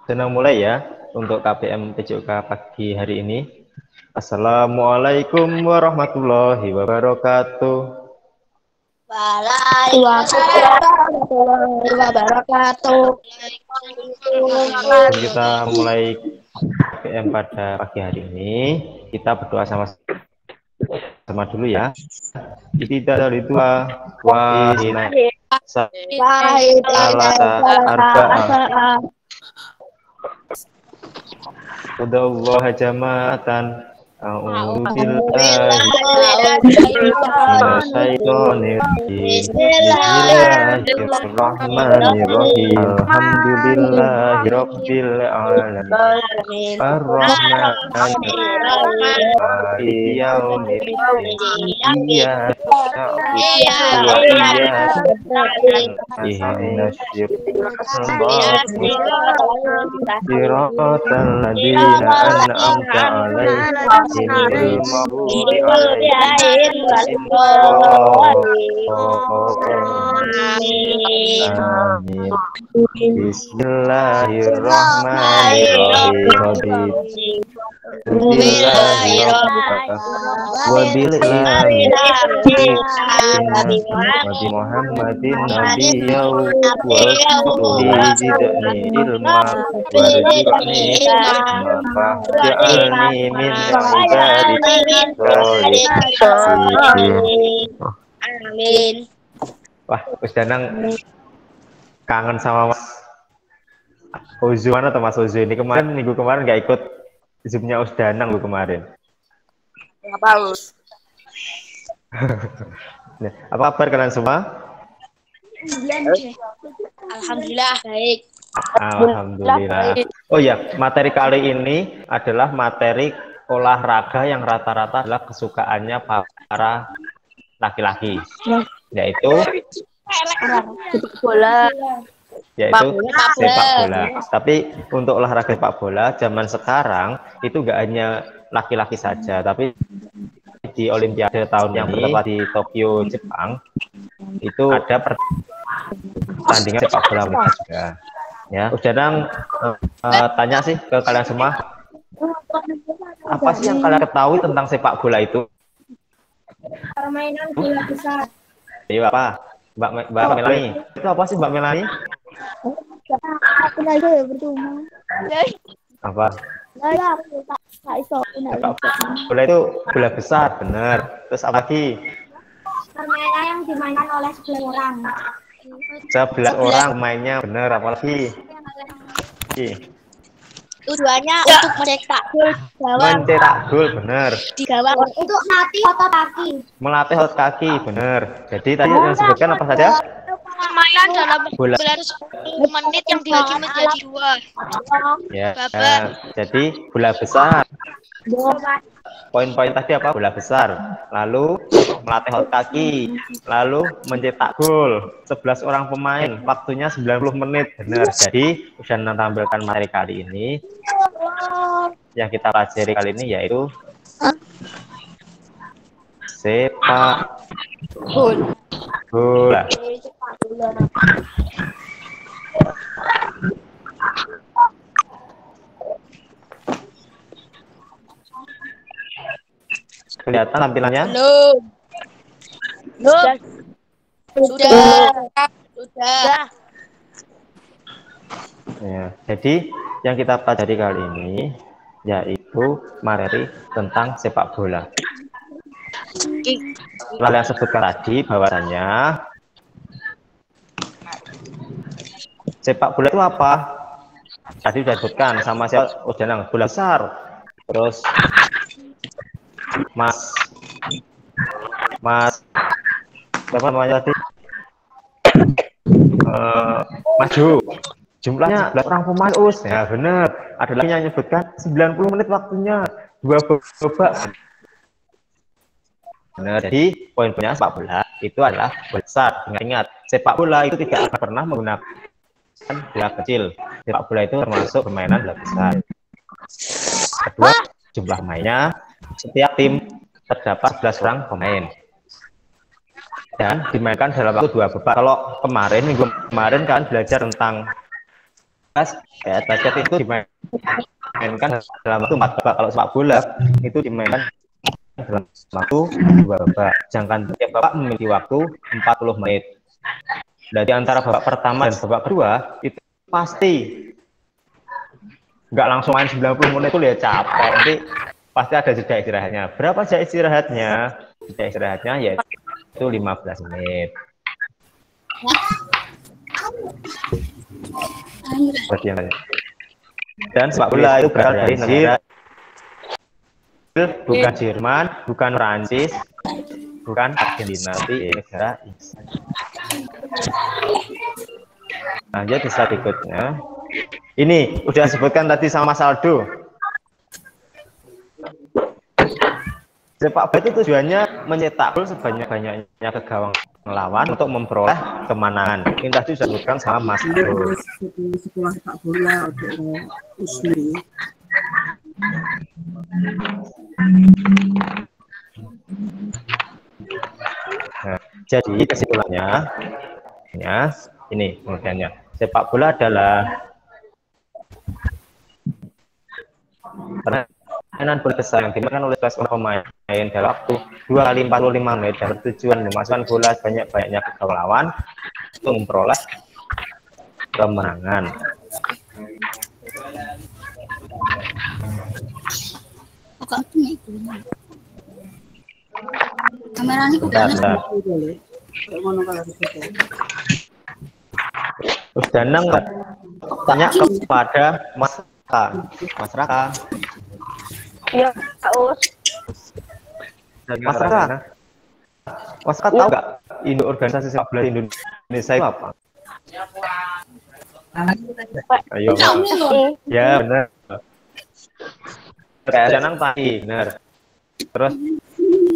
Senang mulai ya untuk KPM PJOK pagi hari ini. Assalamualaikum warahmatullahi wabarakatuh. Waalaikumsalam warahmatullahi wabarakatuh. Sebelum kita mulai KPM pada pagi hari ini, kita berdoa sama dulu ya. Tidak dari dua wahina salasa arba'ah Udallaha jama'atan a'udzubillahi minasyaitonir rajim. Bismillahirrahmanirrahim. Alhamdulillahi rabbil alamin. Ar-Rahmanir Rahim. Maliki yaumiddin. Iyyaka na'budu wa iyyaka nasta'in. Ihdinas siratal ladzina an'amta 'alaihim ghairil maghdubi 'alaihim waladdallin. Amin. Bismillahirrahmanirrahim. Muhammadin nabiyyu wa zidni ilma warzuqni fa'alni min Amin. Wah, Mas Danang kangen sama Mas Uzuan atau Mas Uzu ini minggu kemarin nggak ikut Zoom-nya Us Danang Bu kemarin. Apa Us? Apa kabar kalian semua? Alhamdulillah baik. Alhamdulillah. Oh ya, materi kali ini adalah materi olahraga yang rata-rata adalah kesukaannya para laki-laki, yaitu bola. Yaitu sepak bola. Tapi untuk olahraga sepak bola zaman sekarang itu nggak hanya laki-laki saja, tapi di Olimpiade tahun yang bertempat di Tokyo, Jepang, itu ada pertandingan sepak bola juga. Ya, Danang tanya sih ke kalian semua, apa sih yang kalian ketahui tentang sepak bola itu? Permainan bola besar. Iya apa? Mbak Melani. Itu apa sih Mbak Melani? Aku lagi bercuma. Apa? Sepak bola itu bola besar, benar. Terus apa lagi? permainan yang dimainkan oleh 11 orang. 11 orang mainnya, benar. Apa lagi? Tujuannya untuk mencetak gol gawang. Mencetak gol, benar. Di gawang. Untuk melatih otot kaki. Melatih otot kaki, benar. Jadi tadi yang disebutkan apa saja? Permainan dalam bola 10 menit yang dibagi menjadi 2. Ya, jadi bola besar. Poin-poin tadi apa? Bola besar, lalu melatih otot kaki, lalu mencetak gol. 11 orang pemain, waktunya 90 menit, benar. Jadi sudah menampilkan materi kali ini. Yang kita pelajari kali ini yaitu sepak bola. Kelihatan tampilannya? Belum. Sudah. Ya, jadi yang kita pelajari kali ini yaitu materi tentang sepak bola. Lalu yang sebutkan tadi bahwasanya sepak bola itu apa? Tadi sudah disebutkan sama siapa? Danang, bola besar. Terus Mas apa namanya tadi? Maju. Jumlahnya 11 orang pemain Us. Ya benar. Ada lagi yang menyebutkan 90 menit waktunya, 2 babak. Benar. Jadi poin-poinnya sepak bola itu adalah besar. Ingat, sepak bola itu tidak akan pernah menggunakan bola kecil. Sepak bola itu termasuk permainan bola besar. Kedua, jumlah mainnya, setiap tim terdapat 11 orang pemain. dan dimainkan dalam waktu 2 babak. Kalau minggu kemarin kan belajar tentang basket itu dimainkan dalam waktu 4 babak. Kalau sepak bola itu dimainkan dalam waktu 2 babak. Sedangkan tiap babak memiliki waktu 40 menit. Dan di antara babak pertama dan babak kedua itu pasti nggak langsung main 90 menit itu ya capek. Nanti pasti ada jeda istirahatnya. Berapa jeda istirahatnya? Jeda istirahatnya yaitu 15 menit. Dan sepak bola itu berasal dari negara bukan Jerman, bukan Prancis, bukan Argentina, tapi negara Inggris. Lanjut di slide berikutnya. Ini udah sebutkan tadi sama Mas Aldo. Sepak bola itu tujuannya mencetak gol sebanyak-banyaknya ke gawang lawan untuk memperoleh kemenangan. Ini tadi sudah disebutkan sama Mas Aldo. Sekolah sepak bola untuk Usni. Nah, jadi kesimpulannya, ini pengertiannya. Sepak bola adalah permainan bola besar yang dimainkan oleh kelas pemain dalam waktu 2 kali 45 menit dan bertujuan memasukkan bola sebanyak-banyaknya ke gawang lawan untuk memperoleh kemenangan. Kameranya Terus Danang tanya kepada Mas Raka. Iya, Kak Us. Mas Raka tahu nggak induk organisasi sepak bola Indonesia itu apa? Ayo. Ya benar. Danang tadi benar. Terus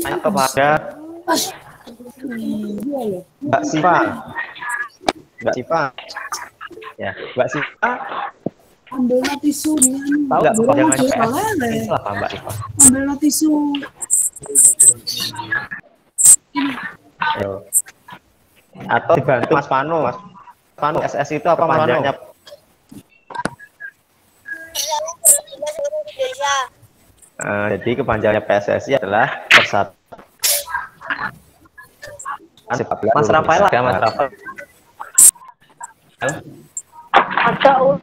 tanya kepada Mbak Siva. Ya, Mbak Siva. Ambil tisu. Tahu nggak kepanjangannya itu apa, Mbak Siva? Ambil tisu. Atau dibantu Mas Pano. Mas Pano, SS itu apa panjangnya? Jadi kepanjangannya PSSI adalah Persatuan Sepak Bola. Mas Rafael ada, Mas Rafael. Ada Us.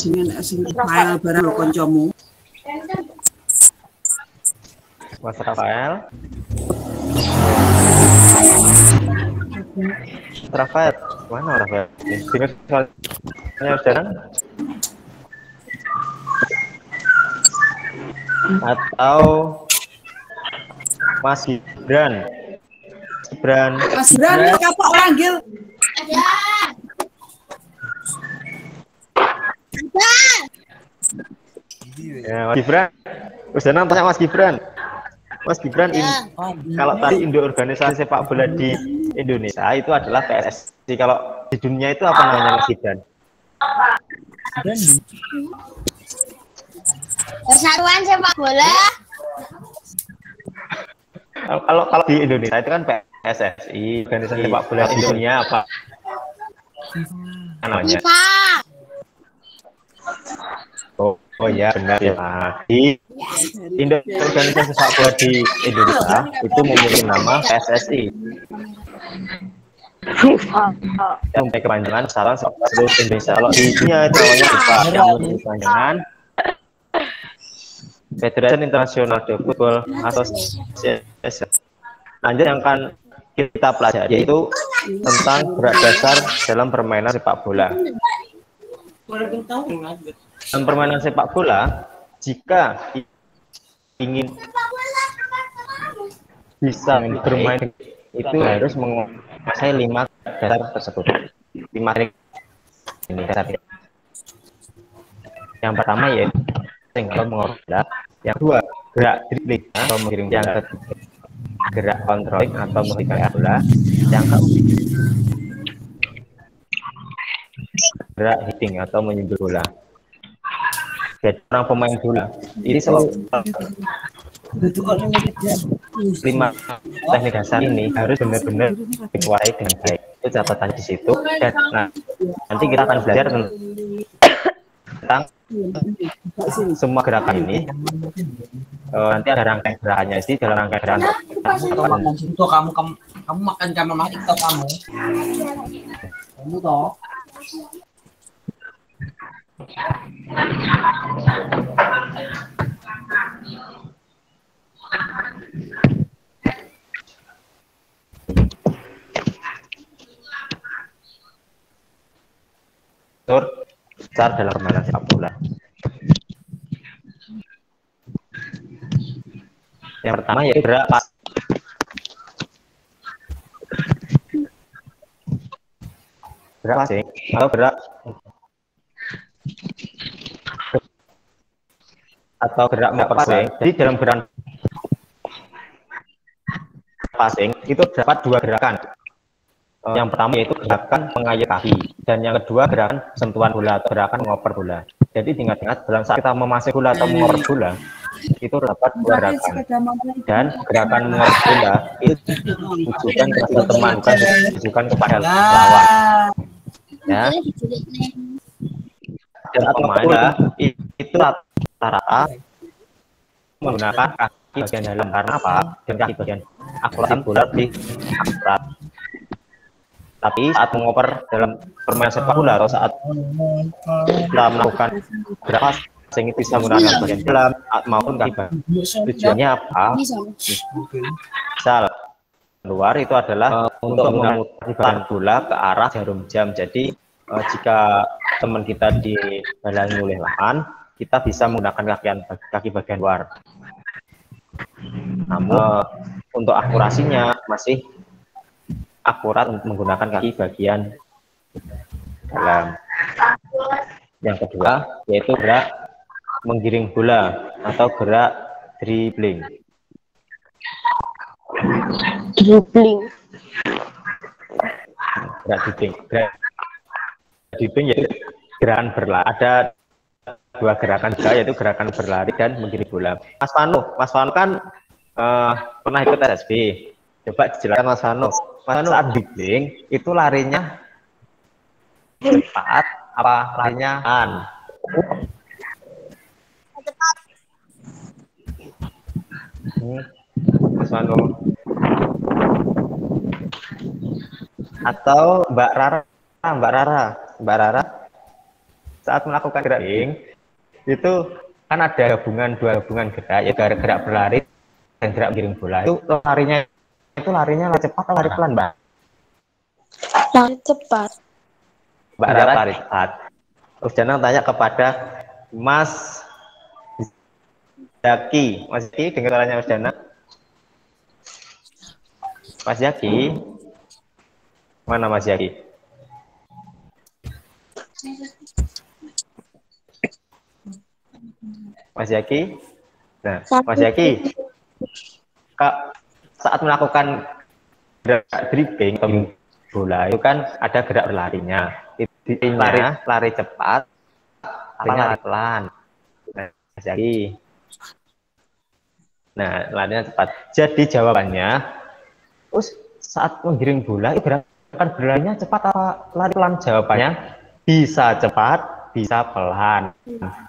Sing file barang lo koncomu. Mas Rafael. Rafael, mana Rafael? Dengar soalnya Danang? Atau Mas Gibran? Mas Gibran kapok panggil. Ya, Mas Gibran. Terus Danang tanya Mas Gibran. Mas Gibran, kalau tadi induk organisasi sepak bola di Indonesia itu adalah PSSI. Kalau di dunia itu apa namanya, Mas Gibran? Persatuan sepak bola. Kalau di Indonesia itu kan PSSI, organisasi sepak bola di dunia apa namanya? FIFA. Oh ya benar ya. Di induk organisasi sepak bola di Indonesia itu memiliki nama PSSI. Yang memiliki kepanjangan Persatuan Sepak Bola Seluruh Indonesia. Kalau di dunia itu namanya FIFA, yang memiliki kepanjangan Federation International de Football Association. Lanjut yang akan kita pelajari yaitu tentang gerak dasar dalam permainan sepak bola. Dalam permainan sepak bola, jika ingin bisa bermain itu harus menguasai 5 dasar tersebut. 5 ini dasar. Yang pertama yaitu atau mengoper bola, yang kedua gerak dribbling atau mengirim, yang ketiga gerak controlling atau mengirim bola, yang keempat gerak hitting atau menyentuh bola. Jadi orang pemain bola ini selalu 5 teknik dasar ini harus benar-benar dikuasai dengan baik. Itu catatannya di situ. Dan nanti kita akan belajar tentang semua gerakan ini. Nanti ada rangkaian gerakannya sih, dalam rangkaian gerakan Itu kamu makan sama TikTok kamu toh. Cara dalam permainan sepak bola. Yang pertama yaitu gerak passing atau gerak passing. Jadi dalam gerakan passing itu terdapat 2 gerakan. Yang pertama yaitu gerakan mengayuh kaki, dan yang kedua gerakan sentuhan bola atau gerakan mengoper bola. Jadi ingat-ingat dalam saat kita memasang bola atau mengoper bola itu terdapat 2 gerakan, dan gerakan mengoper bola itu ditujukan kepada teman, bukan ditujukan kepada lawan. Ya. Dan pemain itu rata-rata menggunakan kaki bagian dalam, karena apa? Dan kaki bagian akurat bola di akurat. Tapi saat mengoper dalam permainan sepak bola atau saat kita melakukan gerakan passing itu bisa menggunakan bagian dalam maupun kaki bagian. Tujuannya apa? Misal luar itu adalah untuk memutar bola ke arah jarum jam. Jadi jika teman kita dihalangi oleh lawan, kita bisa menggunakan kaki bagian luar. Namun untuk akurasinya masih akurat untuk menggunakan kaki bagian dalam. Yang kedua yaitu gerak menggiring bola atau gerak dribbling. Gerak dribbling yaitu gerakan berlari. Ada 2 gerakan juga, yaitu gerakan berlari dan menggiring bola. Mas Vano kan pernah ikut SSB. Coba dijelaskan Mas Vano. Saat dribbling itu larinya cepat apa larinya Cepat. Mas Vano atau Mbak Rara saat melakukan dribbling itu kan ada 2 gabungan gerak, yaitu gerak berlari dan gerak menggiring bola. Itu larinya cepat atau lari pelan, Mbak? Lari cepat. Mbak Rara lari cepat. Terus jangan tanya kepada Mas Zaki. Mas Zaki, dengar suaranya Mas Dana? Mas Zaki? Mana Mas Zaki? Mas Zaki? Nah, Mas Zaki, Kak, saat melakukan gerak dribbling atau bola itu kan ada gerak berlarinya. Lari cepat, lari pelan. Nah, larinya cepat. Jadi jawabannya, terus saat menggiring bola itu gerakan berlarinya cepat apa lari pelan? Jawabannya bisa cepat, bisa pelan.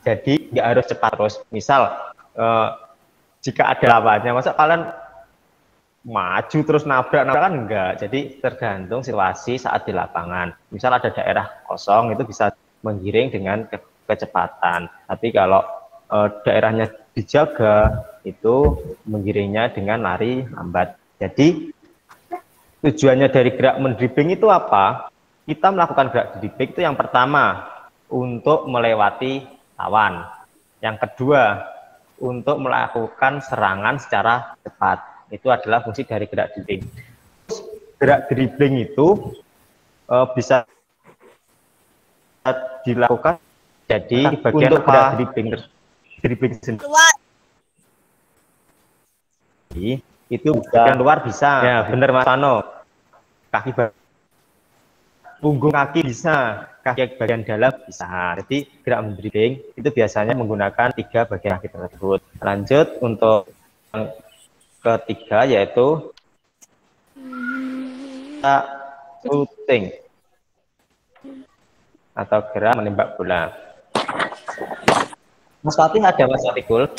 Jadi nggak harus cepat terus. Misal jika ada lawannya, masa kalian maju terus nabrak kan enggak. Jadi tergantung situasi saat di lapangan. Misal ada daerah kosong itu bisa menggiring dengan kecepatan. Tapi kalau daerahnya dijaga itu menggiringnya dengan lari lambat. Jadi tujuannya dari gerak mendribbling itu apa? Kita melakukan gerak dribbling itu yang pertama untuk melewati lawan. Yang kedua untuk melakukan serangan secara cepat. Itu adalah fungsi dari gerak dribbling. Gerak dribbling itu bisa dilakukan jadi bagian untuk gerak dribbling sendiri itu bagian luar bisa. Ya, benar Mas Vano. Kaki punggung kaki bisa, kaki bagian dalam bisa. Jadi gerak dribbling itu biasanya menggunakan 3 bagian kaki tersebut. Lanjut untuk ketiga yaitu shooting atau gerak menembak bola. Mas Fatih ada Mas Fatikul?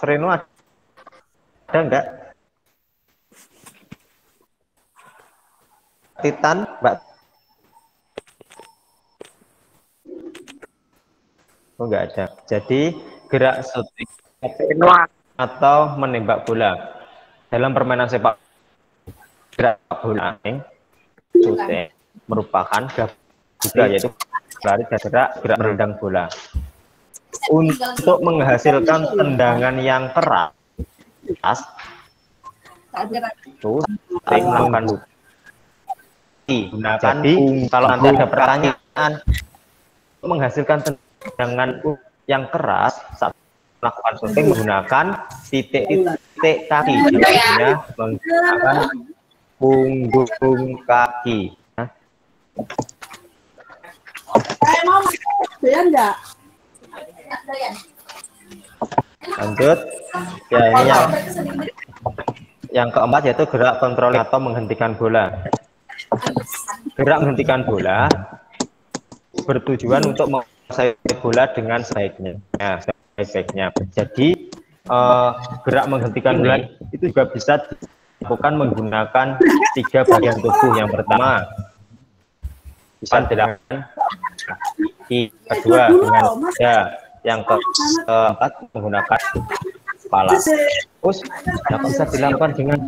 Reno ada enggak? Titan, Mbak? Oh, enggak ada. Jadi gerak shooting atau menembak bola dalam permainan sepak gerak bola shooting merupakan juga yaitu lari gerak menendang bola. Untuk menghasilkan tendangan yang keras, itu sering melakukan gunakan. Jadi kalau nanti ada pertanyaan menghasilkan tendangan yang keras saat melakukan shooting menggunakan titik-titik kaki, artinya menggunakan punggung kaki. Lanjut, ya ini yang keempat yaitu gerak kontrol atau menghentikan bola. Gerak menghentikan bola bertujuan untuk menguasai bola dengan sebaiknya. Jadi gerak menghentikan bola itu juga bisa dilakukan menggunakan 3 bagian tubuh. Yang pertama bisa dilakukan kedua dengan dada, yang keempat menggunakan kepala. Terus bisa dilakukan dengan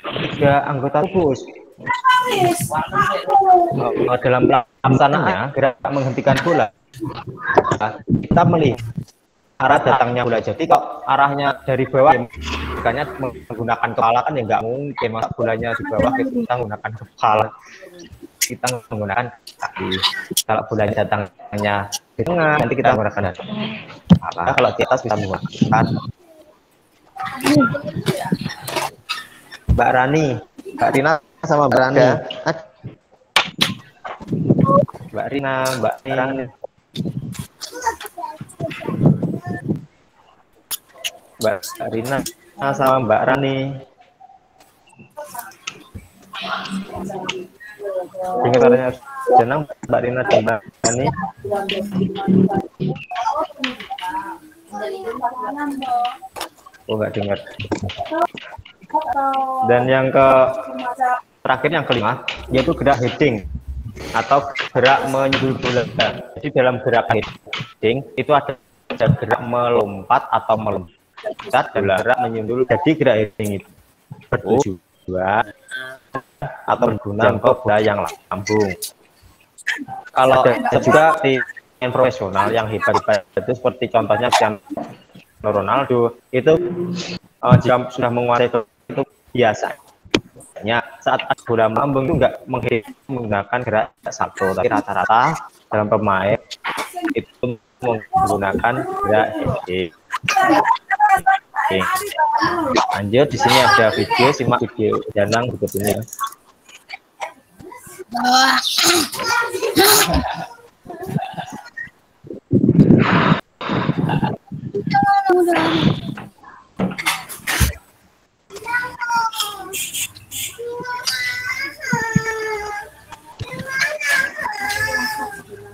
3 anggota tubuh. Dalam pelaksanaannya gerak menghentikan bola, kita melihat arah datangnya bola. Jadi kalau arahnya dari bawah, makanya menggunakan kepala kan ya nggak mungkin, masa bolanya di bawah kita menggunakan kepala, kita menggunakan kaki. Kalau bolanya datangnya di tengah, nanti kita menggunakan kepala. Kalau di atas bisa menggunakan. Mbak Rani, Mbak Rina sama Mbak Rani. Mbak Rina, Mbak Rani. Mbak Rina sama Mbak Rani. Dengar suaranya jenang Mbak Rina dan Mbak Rani. Oh, nggak dengar. Dan yang terakhir yang kelima yaitu gerak heading atau gerak menyundul bola. Jadi dalam gerak heading itu ada gerak melompat atau melompat, adalah gerak menyundul. Jadi gerak heading itu bertujuan atau berguna untuk bola yang lambung. Kalau ada juga pemain profesional yang hebat itu seperti contohnya Cristiano Ronaldo itu jika sudah menguasai itu biasanya saat bola melambung itu nggak menggunakan gerak salto, tapi rata-rata dalam pemain itu menggunakan gerak heading. Lanjut, di sini ada video, simak video Danang berikut ini.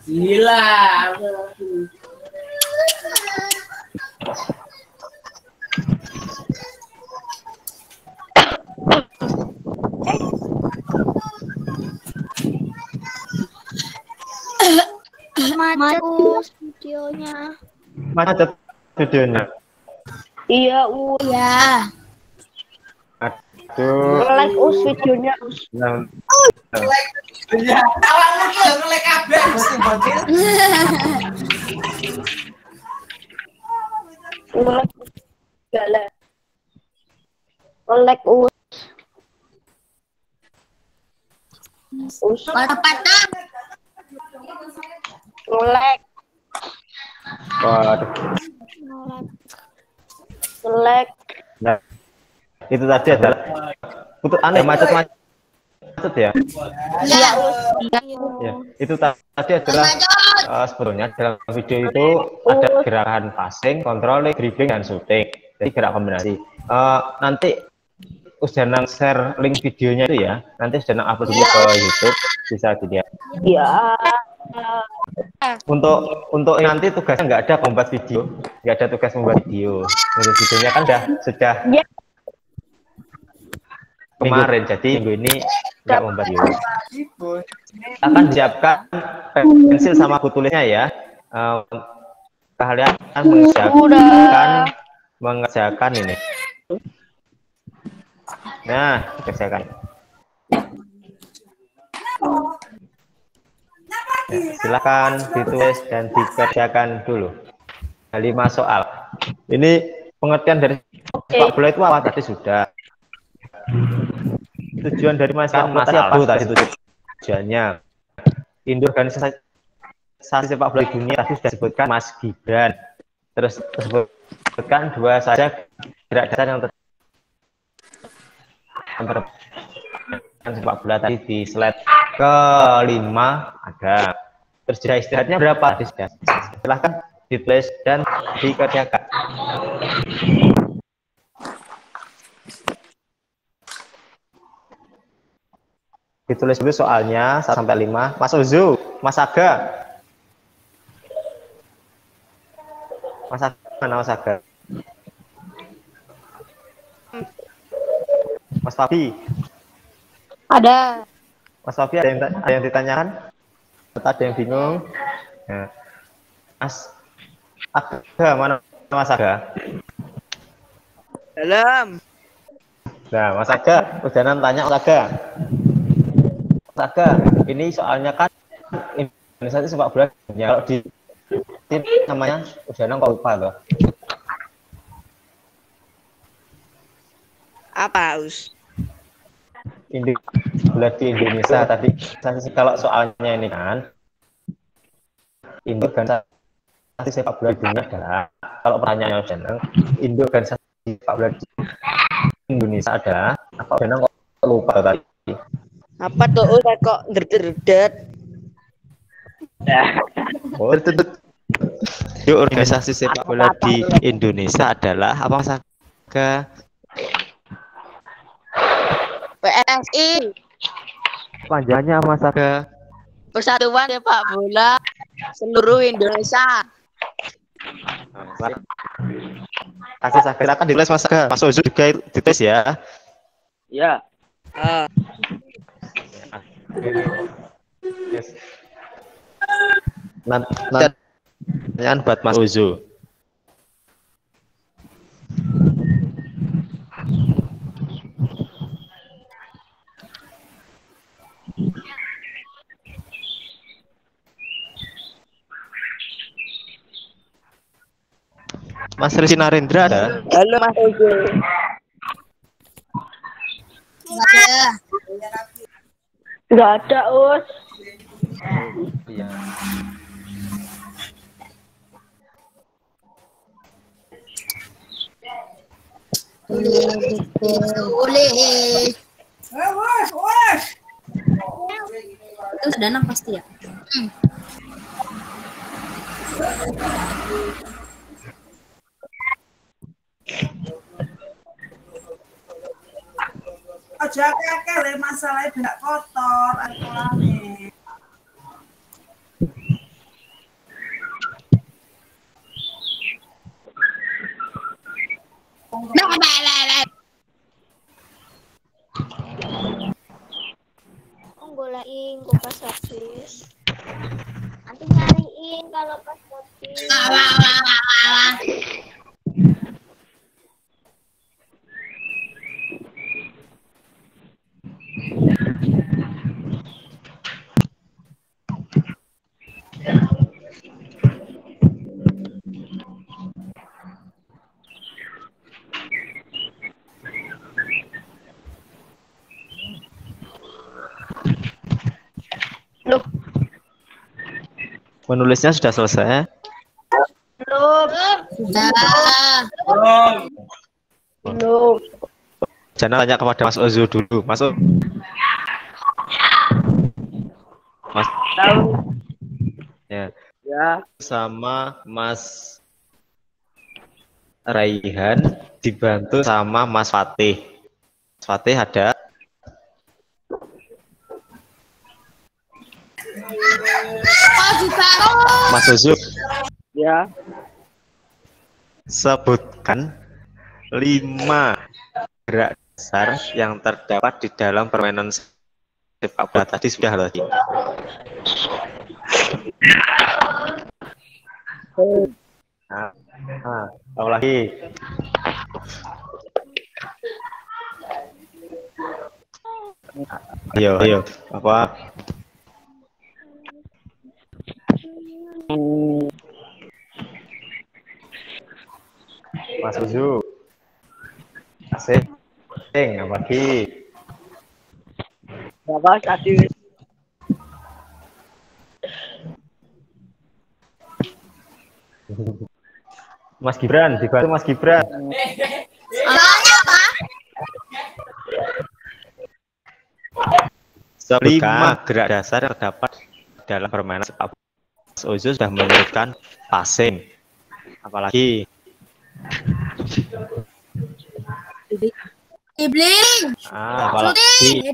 Gila. Macet videonya. Macet videonya. Iya, Ya. Aduh. like videonya. Like Patah-patah. Like Waduh. like Nah, itu tadi adalah putus aneh macet ya. iya Ya, itu tadi adalah sebetulnya dalam video itu ada gerakan passing, controlling, dribbling, dan shooting. Jadi gerak kombinasi. Nanti Danang share link videonya itu ya. Nanti Danang upload dulu ke YouTube, bisa dilihat. Ya. Untuk nanti tugasnya nggak ada membuat video, nggak ada tugas membuat video. Untuk videonya kan sudah kemarin, jadi minggu ini nggak membuat video. Akan siapkan pensil sama buku tulisnya ya. Kalian mengerjakan ini. Nah, kerjakan. Ya, silakan ditulis dan dikerjakan dulu. 5 soal. Ini pengertian dari sepak bola itu apa tadi sudah. Tujuan dari masalah tadi tujuannya. Induk organisasi sepak bola di dunia tadi sudah disebutkan Mas Gibran. Terus sebutkan 2 saja gerak dasar yang sepak bola tadi di slide ke-5 ada. Terus jeda istirahatnya berapa? Silahkan ditulis dan dikerjakan. Ditulis dulu soalnya 1 sampai 5. Mas Uzu, Mas Aga. Mas Aga, mana Mas Aga? Mas Fabi. Ada. Mas Fabi ada yang ditanyakan? Atau ada yang bingung? Nah. Mas Aga, mana Mas Aga? Dalam. Nah, Mas Aga, udah tanya Mas Aga. Mas Aga, ini soalnya kan Indonesia itu sepak bola dunia. Kalau di tim namanya udah kok lupa loh. Apa, Us? Bola di Indonesia tadi kalau soalnya ini kan induk organisasi sepak bola di dunia adalah, kalau pertanyaannya Danang, induk organisasi sepak bola di Indonesia adalah apa? Danang kok lupa tadi? Apa tuh, Us? Kok derdet? Oh, induk organisasi sepak bola di Indonesia adalah apa, Mas Aga? PSI. Panjangnya Mas Aga? Persatuan Sepak Bola Seluruh Indonesia. Kasih Saga, silakan ditulis Mas Aga. Mas Uzu juga ditulis ya. Ya. Yes. Nanti pertanyaan buat Mas Uzu. Mas Rizky Narendra ada? Halo Mas Uzu. Nggak ada, Us. Iya. Itu Danang pasti ya. Aja kakek masalahnya tidak kotor alkoholnya. Golain gue pas habis. Nanti nyariin kalau pas habis. Loh, Menulisnya sudah selesai? belum. Belum. Jangan tanya kepada Mas Uzu dulu. Mas Tahu. ya. Ya. Sama Mas Raihan dibantu sama Mas Fatih. Mas Fatih ada. Mas Uzu. Ya. Sebutkan 5 gerak dasar yang terdapat di dalam permainan sepak bola. Tadi sudah tadi. Tahu lagi. Ayo, apa? Mas Uzu. Asik. Apa lagi? Berapa tadi? Mas Gibran, dibantu Mas Gibran. Sebutkan 5 gerak dasar yang terdapat dalam permainan sepak bola. Mas Uzu sudah menyebutkan passing. Apalagi? Dribbling. Apalagi?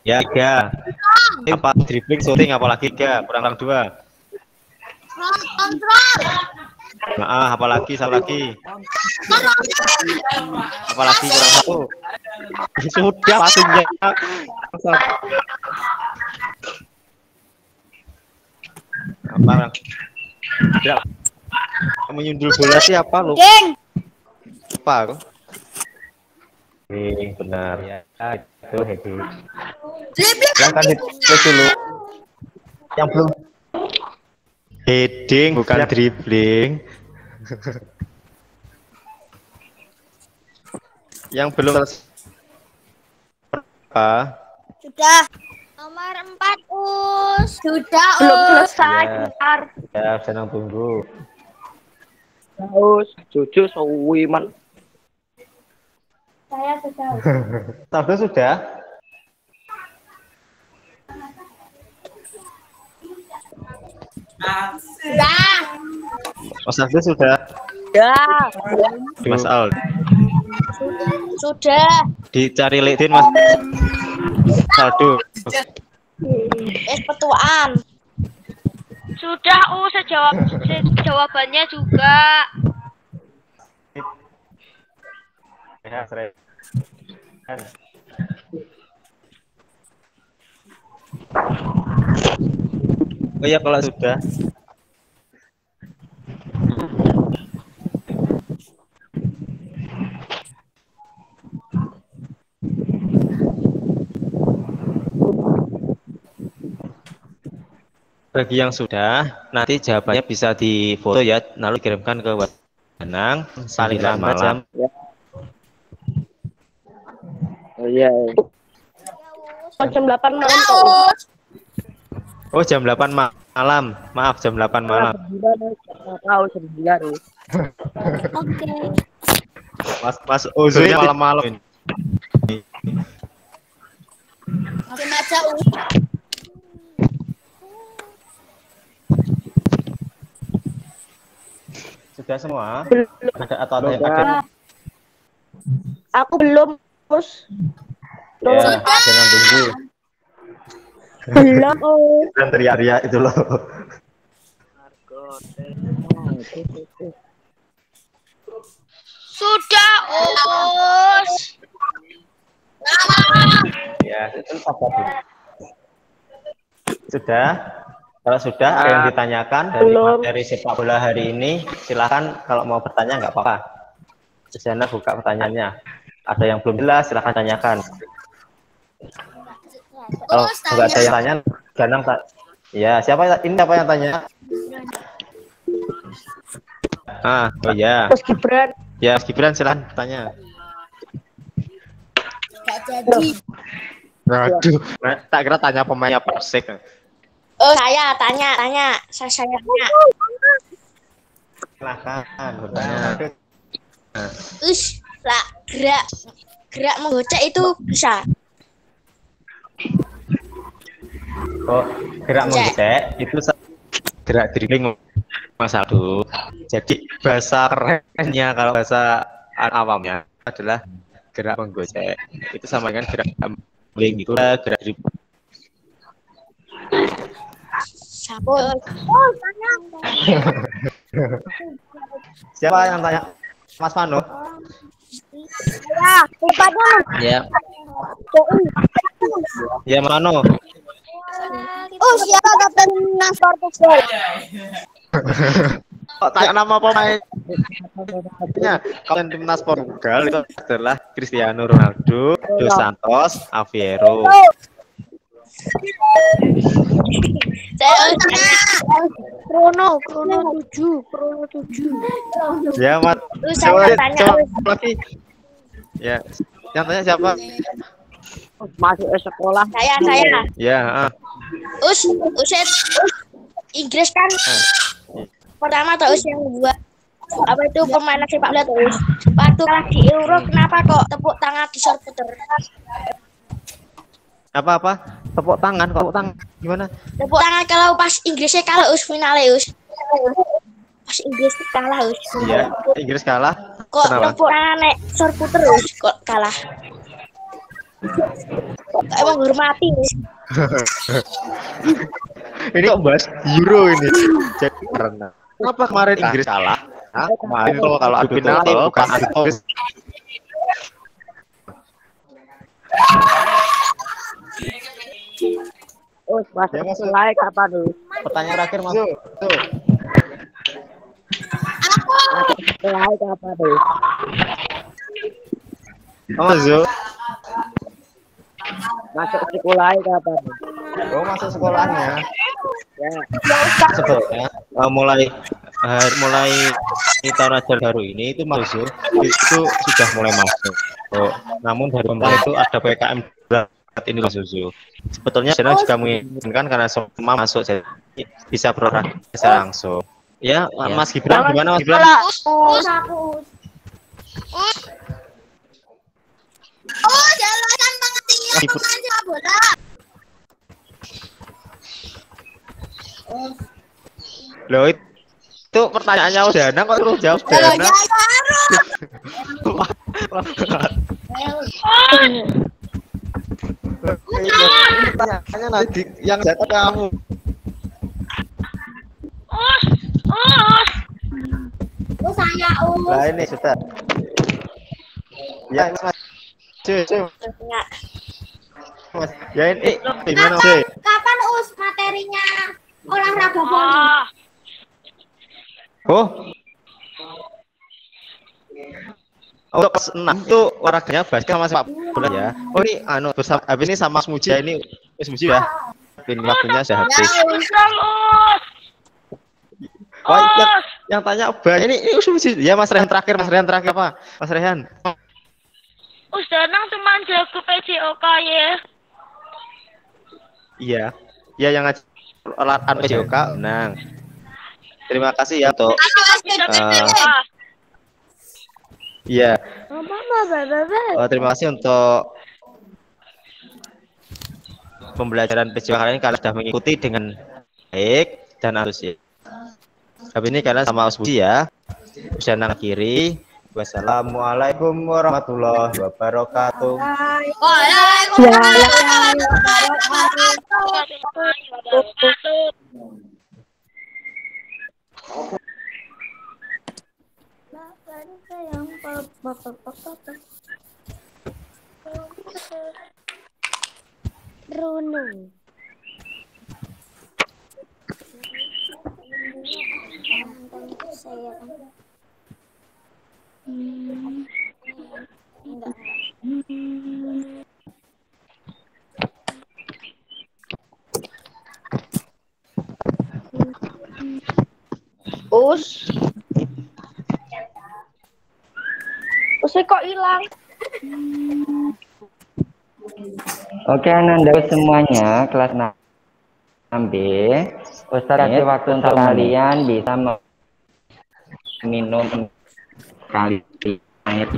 Ya, 3. Apa dribbling, shooting, apalagi 3? Kurang 2. Kontrol. Apalagi? Apalagi kurang 1. Sudah passingnya. Apa? Tidak. Menyundul bola siapa lu? Apa aku? Benar ya, itu heading. Yang kan itu dulu. Yang belum heading bukan dribbling. Yang belum apa? Sudah. Nomor 4 Us. Sudah. Belum selesai. Ya. Bentar. Ya, senang tunggu. Terus jujur suwi man. Saya sudah. Sabdo sudah? Sudah. Mas Sabdo sudah? Ya. Mas Al. Sudah. Dicari LinkedIn Mas Saldo. Petuaan. Sudah jawabannya juga. Ya, oh ya, kalau sudah. Bagi yang sudah, nanti jawabannya bisa difoto ya, lalu kirimkan ke Danang 9 malam. Oh iya. Jam 8 malam. Oh, jam 8 malam. Maaf, jam 8 malam. Tahu 9. Oke. Mas Uzu malam-malam. Makin aja. Sudah semua? Belum. Ada atau ada yang kaget? Aku belum, Mus. Ya, jangan tunggu. Belum, Us. Dan teriak-teriak itu loh. Sudah Us. Ya, itu sabar dulu. Sudah? Kalau sudah, ada yang ditanyakan dari Belum. materi sepak bola hari ini, silakan kalau mau bertanya nggak apa-apa. Di sana buka pertanyaannya. Ada yang belum jelas, silakan tanyakan. Kalau nggak ada yang tanya, Ganang ya, siapa yang tanya? Oh ya. Mas Gibran. Ya, Mas Gibran silakan tanya. Gak jadi. Aduh, tak kira tanya pemainnya Persik. Oh, saya tanya. Saya tanya. Silakan bertanya. Lah, gerak menggocek itu bisa. Oh, gerak menggocek itu gerak drilling Mas Aldo. Jadi bahasa kerennya kalau bahasa awamnya adalah gerak menggocek. Itu sama dengan gerak drilling gitu lah, gerak drilling. Siapa yang tanya? Mas Mano? Ya. Ya Mano. Oh, siapa kapten timnas Portugal? Oh, tanya nama pemainnya. Kapten timnas Portugal itu adalah Cristiano Ronaldo dos Santos Aveiro. Krono 7. Ya, Mat. Coba lagi. Ya, yang tanya siapa? Masuk ke sekolah. Saya. Ya, Uset Inggris kan. Pertama terus yang kedua apa itu permainan sepak bola terus. Waktu kalah di Euro kenapa kok tepuk tangan di shortputer? Apa? Tepuk tangan gimana? Tepuk tangan kalau pas Inggrisnya kalah finale Pas Inggris kalah Iya, Inggris kalah. Kok Kenapa? tepuk tangan nek shortputer kok kalah? Emang hormati Ini kok bahas Euro ini. Jadi karena kenapa kemarin Inggris kalah? Nah, kemarin kalau adu penalti bukan adu tos. Oh, masuk Ya, masuk. mulai kapan dulu? Pertanyaan terakhir Mas. Tuh. Mulai kapan dulu? Oh, Zo. Masuk sekolah kapan dulu? Oh, masuk sekolahnya. Ya. Sebetulnya mulai tahun ajar baru ini itu Mas Zo itu sudah mulai masuk. Oh, namun dari pemerintah itu ada PKM berat ini Mas Zo. Sebetulnya channel juga menginginkan karena semua masuk jadi bisa berorganisasi langsung. Ya, Mas Gibran gimana Mas Gibran? Oh, jalanan pengertian pemain sepak bola. Loh, itu pertanyaannya udah Dana kok terus jawab Dana. Pertanyaannya nanti yang jatuh kamu. Saya Lah ini sudah. Ya, Mas. Mas. Ya ini gimana, Mas? kapan materinya olahraga voli? Oh. Untuk kelas 6 itu olahraganya basket sama sepak bola ya. Oh ini bersama habis ini sama Mas Muji ya, ini Mas Muji ya. Ini waktunya sudah habis. Oh, yang tanya banyak ini Mas Muji. Ya Mas Rehan terakhir apa? Mas Rehan. Danang cuma jago PJOK ya. Iya. Ya yang olahraga PJOK menang. Terima kasih ya untuk iya. Terima kasih untuk pembelajaran PJOK kali ini kalian sudah mengikuti dengan baik dan antusias. Tapi ini kalian sama Mas Budi ya. Usaha kiri. Wassalamualaikum warahmatullahi wabarakatuh. Waalaikumsalam warahmatullahi wabarakatuh. Bruno. Usai kok hilang. Oke, anak-anak semuanya kelas 6B. Ustaz kasih waktu untuk kalian bisa minum kali air.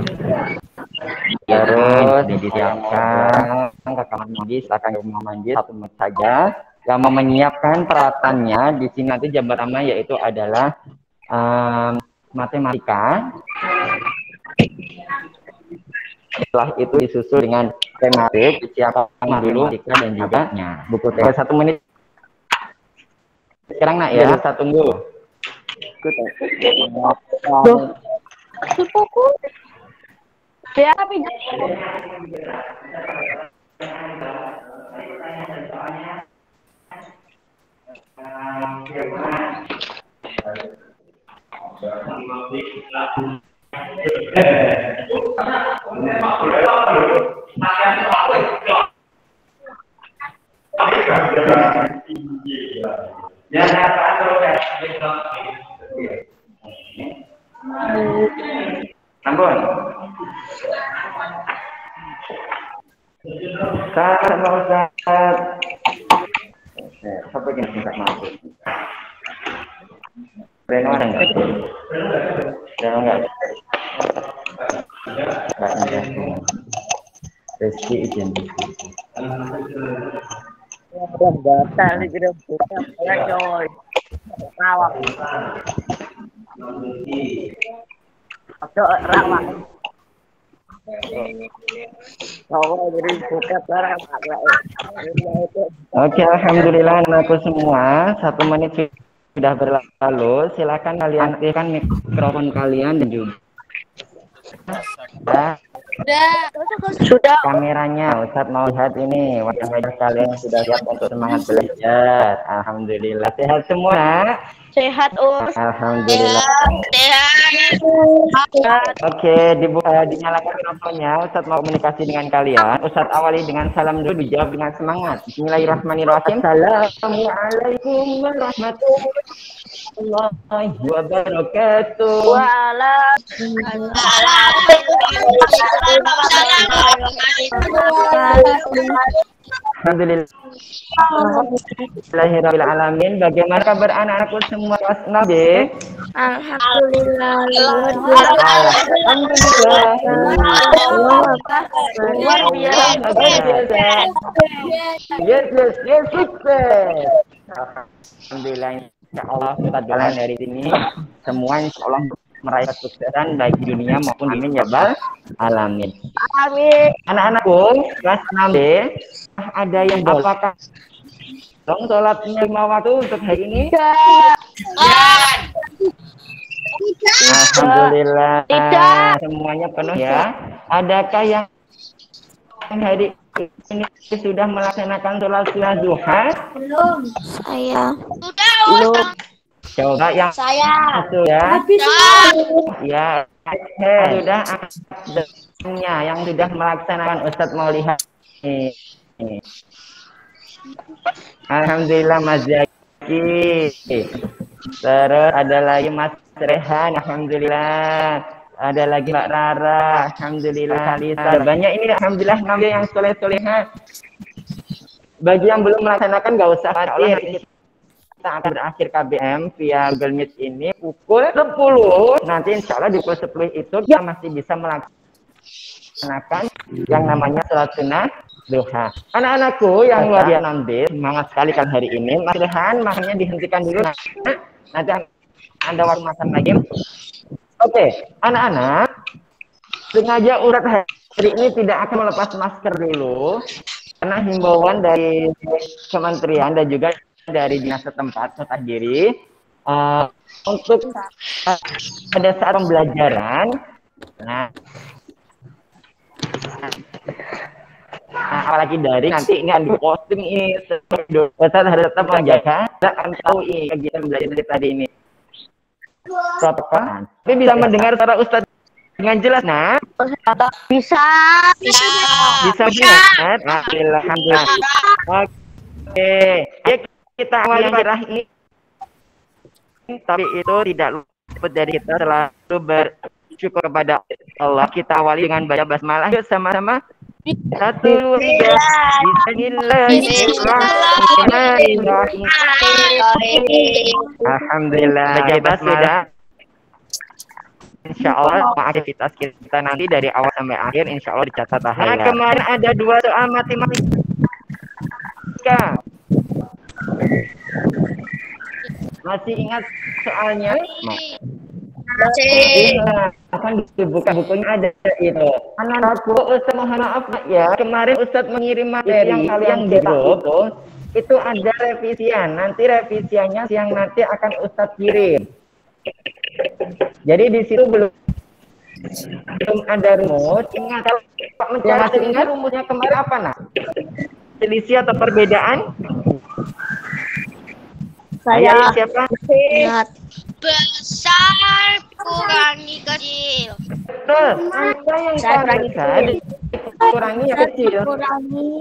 Terus disiapkan ke kamar mandi, silakan ke kamar mandi 1 menit saja. yang mau menyiapkan peralatannya di sini nanti jam pertama yaitu adalah matematika. Setelah itu disusul dengan tematik, siapkan dulu matematika dan juga buku teks 1 menit. Sekarang nak ya, saya tunggu. Ampun. Sama Ustaz. Sampai gini enggak mampu. Reno ada enggak? Reno enggak? Enggak ada. Rizky izin. Batal nih kita buka ya coy. Awak. Atau rawak. Oke, alhamdulillah anakku semua 1 menit sudah berlalu. Silakan kalian aktifkan mikrofon kalian dan juga Sudah. kameranya. Ustadz mau lihat ini wajah-wajah kalian yang sudah siap untuk semangat belajar. Alhamdulillah sehat semua. Sehat, Alhamdulillah. Oke, dibuka, dinyalakan mikrofonnya. Ustadz mau komunikasi dengan kalian. Ustadz awali dengan salam dulu, dijawab dengan semangat. Bismillahirrahmanirrahim. Assalamualaikum warahmatullahi wabarakatuh. Alhamdulillah. Alhamdulillahirrahmanirrahim. Bagaimana kabar anak-anakku semua kelas 6B? Alhamdulillah. Luar biasa. Yes, sukses. Alhamdulillah. Insya Allah kita jalan dari sini semua insya Allah meraih kesuksesan baik di dunia maupun amin ya bal alamin. Amin. Anak-anakku kelas 6B, ada yang apakah dong sholatnya 5 waktu untuk hari ini? Alhamdulillah. Semuanya penuh ya. Adakah yang hari ini sudah melaksanakan sholat sunnah duha? Belum. Saya. Belum. Coba yang Saya. sudah. Ya. Sudah yang sudah melaksanakan Ustadz mau lihat ini. Alhamdulillah Mas Zaki. Terus ada lagi Mas Rehan, alhamdulillah. Ada lagi Mbak Rara, alhamdulillah. Lisa. Banyak ini alhamdulillah namanya yang soleh-soleha. Bagi yang belum melaksanakan nggak usah khawatir. Kita akan berakhir KBM via Google Meet ini pukul 10. Nanti insya Allah di pukul 10 itu kita masih bisa melaksanakan yang namanya sholat sunnah duha. Anak-anakku yang luar biasa nanti semangat sekali kan hari ini. Mas Rehan, makanya dihentikan dulu. Nanti Anda waktu makan lagi. Oke, anak-anak, sengaja Ustadz hari ini tidak akan melepas masker dulu karena himbauan dari kementerian dan juga dari dinas setempat kota diri untuk pada saat pembelajaran. Nah, apalagi dari nanti ini akan diposting ini Ustadz harus tetap menjaga akan tahu ini kegiatan belajar dari tadi ini protokol. Tapi bisa mendengar suara Ustadz dengan jelas, nah? Bisa. Alhamdulillah. Oke, ayo kita awali cerah ini. Tapi itu tidak luput dari kita selalu bersyukur kepada Allah. Kita awali dengan baca basmalah. Yuk sama-sama. 1, 2, 3. Bismillahirrahmanirrahim. Alhamdulillah. Baca basmalah. Insya Allah aktivitas kita nanti dari awal sampai akhir insya Allah dicatat pahala. Nah, kemarin ada 2 soal matematika. Masih ingat soalnya? Masih. Akan dibuka bukunya ada itu. Anak-anakku, Ustaz mohon maaf ya. Kemarin Ustaz mengirim materi yang kalian di grup itu ada revisian. Nanti revisiannya siang nanti akan Ustaz kirim. Jadi di situ belum ada rumus. Ingat kalau mencari ingat rumusnya kemarin apa nak? Selisih atau perbedaan? Saya siapa? ingat. Besar kurangi kecil. Betul. Angka yang besar dikurangi yang kecil.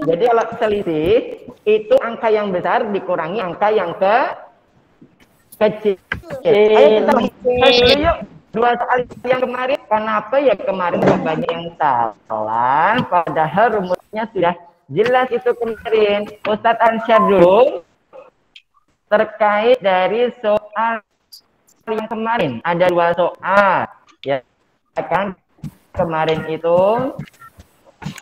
Jadi kalau selisih itu angka yang besar dikurangi angka yang kecil. Ayo kita bahas yuk. Dua soal yang kemarin, kenapa ya kemarin banyak yang salah, padahal rumusnya sudah jelas itu kemarin. Ustadz Ansyar dulu terkait dari soal yang kemarin. Ada dua soal, ya kan? Kemarin itu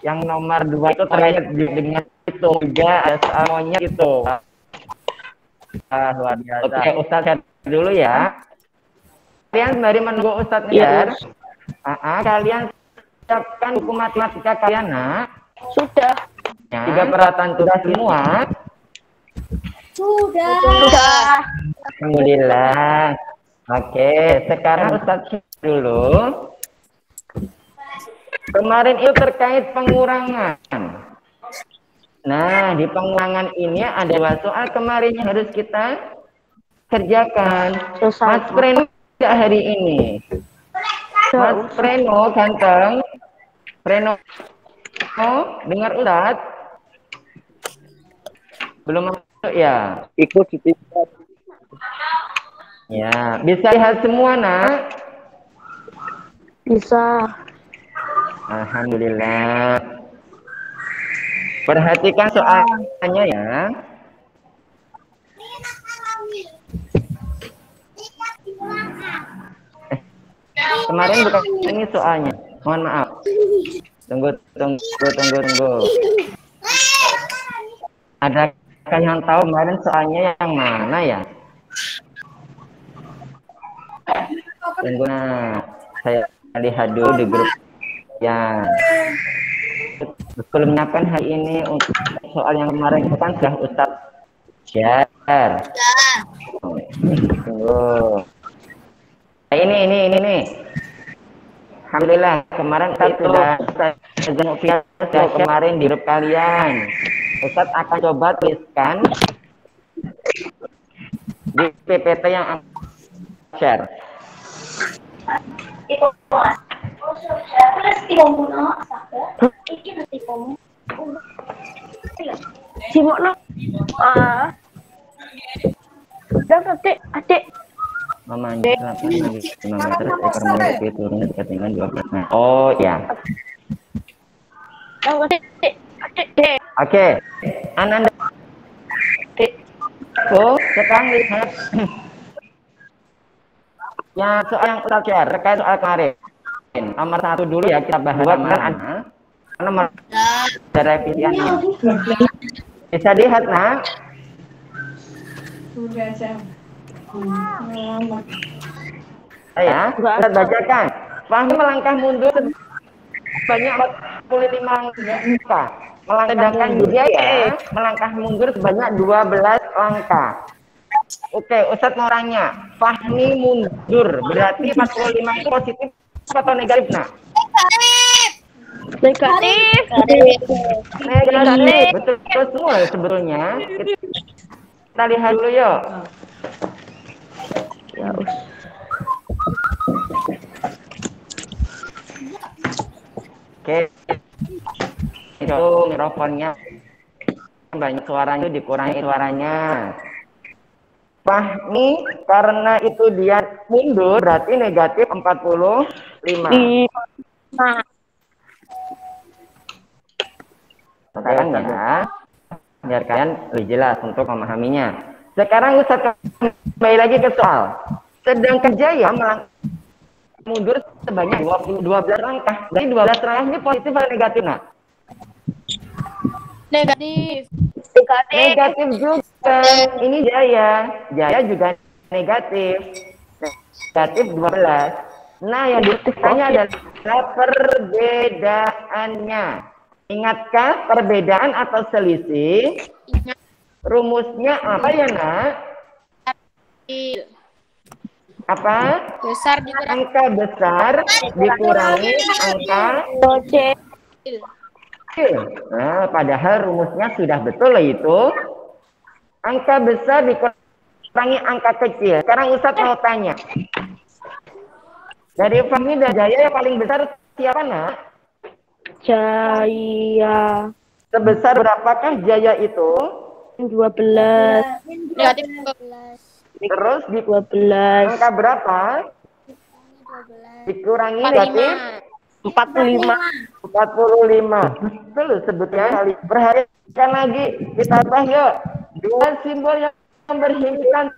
yang nomor 2 itu terkait dengan itu juga ada soal monyet itu. Luar biasa. Oke, Ustadz dulu ya. Kalian sembari menunggu Ustadz Nidar, kalian siapkan buku matematika kalian, nak? Sudah. Ya. 3 peralatan tugas semua. Sudah. Alhamdulillah. Oke, sekarang Ustadz dulu. Kemarin itu terkait pengurangan. Nah, di pengurangan ini ada 2 soal kemarin yang harus kita kerjakan. Mas Preno hari ini. Mas Preno ganteng. Preno, dengar Ustadz? Belum masuk ya? Ikut di tingkat. Ya, bisa lihat semua nak? Bisa. Alhamdulillah. Perhatikan soalnya ya. Kemarin bukan ini soalnya. Mohon maaf. Tunggu. Adakah yang tahu kemarin soalnya yang mana ya? Tunggu, saya lihat dulu di grup ya. Sebelum menyiapkan hari ini untuk soal yang kemarin itu kan sudah Ustadz share. Tunggu. Ini. Alhamdulillah kemarin sudah kemarin di grup kalian. Ustadz akan coba tuliskan di PPT yang share. Adik. Memanjat 5 meter ekor monyet turun ketinggian 12 meter. Oh ya. Oke. Ananda. Sekarang lihat. Ya soal yang kita share terkait soal kemarin. Nomor 1 dulu ya kita bahas nomor revisiannya. Bisa dilihat nak? Ya, kita bacakan. Fahmi melangkah mundur sebanyak 45 langkah. Sedangkan dia ya melangkah mundur sebanyak 12 langkah. Oke, Ustadz mau tanya. Fahmi mundur berarti 45 itu positif atau negatif nak? Negatif. Betul semua sebetulnya. Kita lihat dulu yuk. Ya, Oke. Itu mikrofonnya banyak suaranya dikurangi suaranya. Fahmi karena itu dia mundur berarti negatif 45. Sekarang ya, biar kalian lebih jelas untuk memahaminya. Sekarang Ustaz kembali lagi ke soal. Sedangkan Jaya mundur sebanyak 12 langkah. Jadi 12 langkah ini positif atau negatif nak? Negatif. Negatif juga. Ini Jaya. Jaya juga negatif. Negatif 12. Nah, yang ditanya adalah perbedaannya. Ingatkah perbedaan atau selisih? Rumusnya apa ya, Nak? Apa? Besar dikurangi Angka besar dikurangi angka kecil. Nah, padahal rumusnya sudah betul itu. Angka besar dikurangi angka kecil. Sekarang Ustadz mau tanya. Dari Fahmi dan Jaya yang paling besar siapa, Nak? Jaya. Sebesar berapakah Jaya itu? 12. negatif 12. Terus di 12. angka berapa? Dikurangi berarti 45. 45. Betul sebutnya kali. Perhatikan lagi. Kita bahas yuk. Dua simbol yang berhimpitan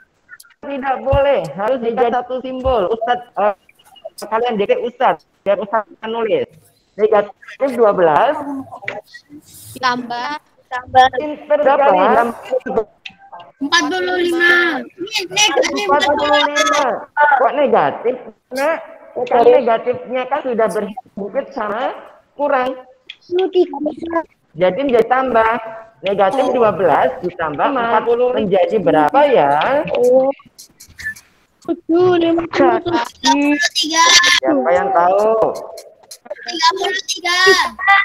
tidak boleh. Harus dijadi satu simbol. Ustadz, kalian jadi Ustadz. Biar Ustadz nulis. Negatif 12. Tambah Berapa? 45. Negatif 45. Kok negatif? Nah, kan negatifnya kan sudah berhimpit sama kurang. Jadi menjadi tambah. Negatif 12 ditambah 40 menjadi berapa ya? 33. Siapa yang tahu?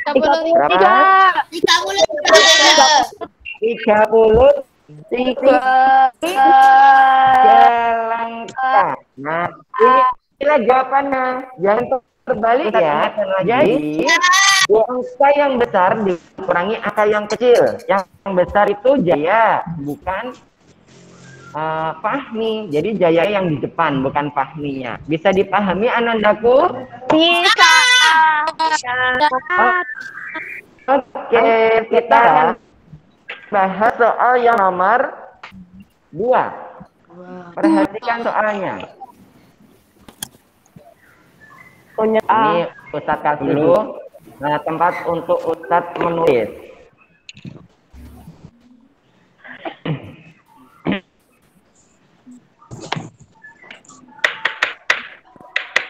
33. Berapa? 33. 33. Jelangka. Nah, inilah jawabannya. Jangan terbalik ya. Jadi, angka yang besar dikurangi angka yang kecil. Yang besar itu Jaya, bukan Fahmi. Jadi Jaya yang di depan, bukan Fahminya. Bisa dipahami Anandaku? Bisa. Oke, kita akan bahas soal yang nomor 2. Perhatikan soalnya. Ini Ustadz kasih dulu tempat untuk Ustadz menulis.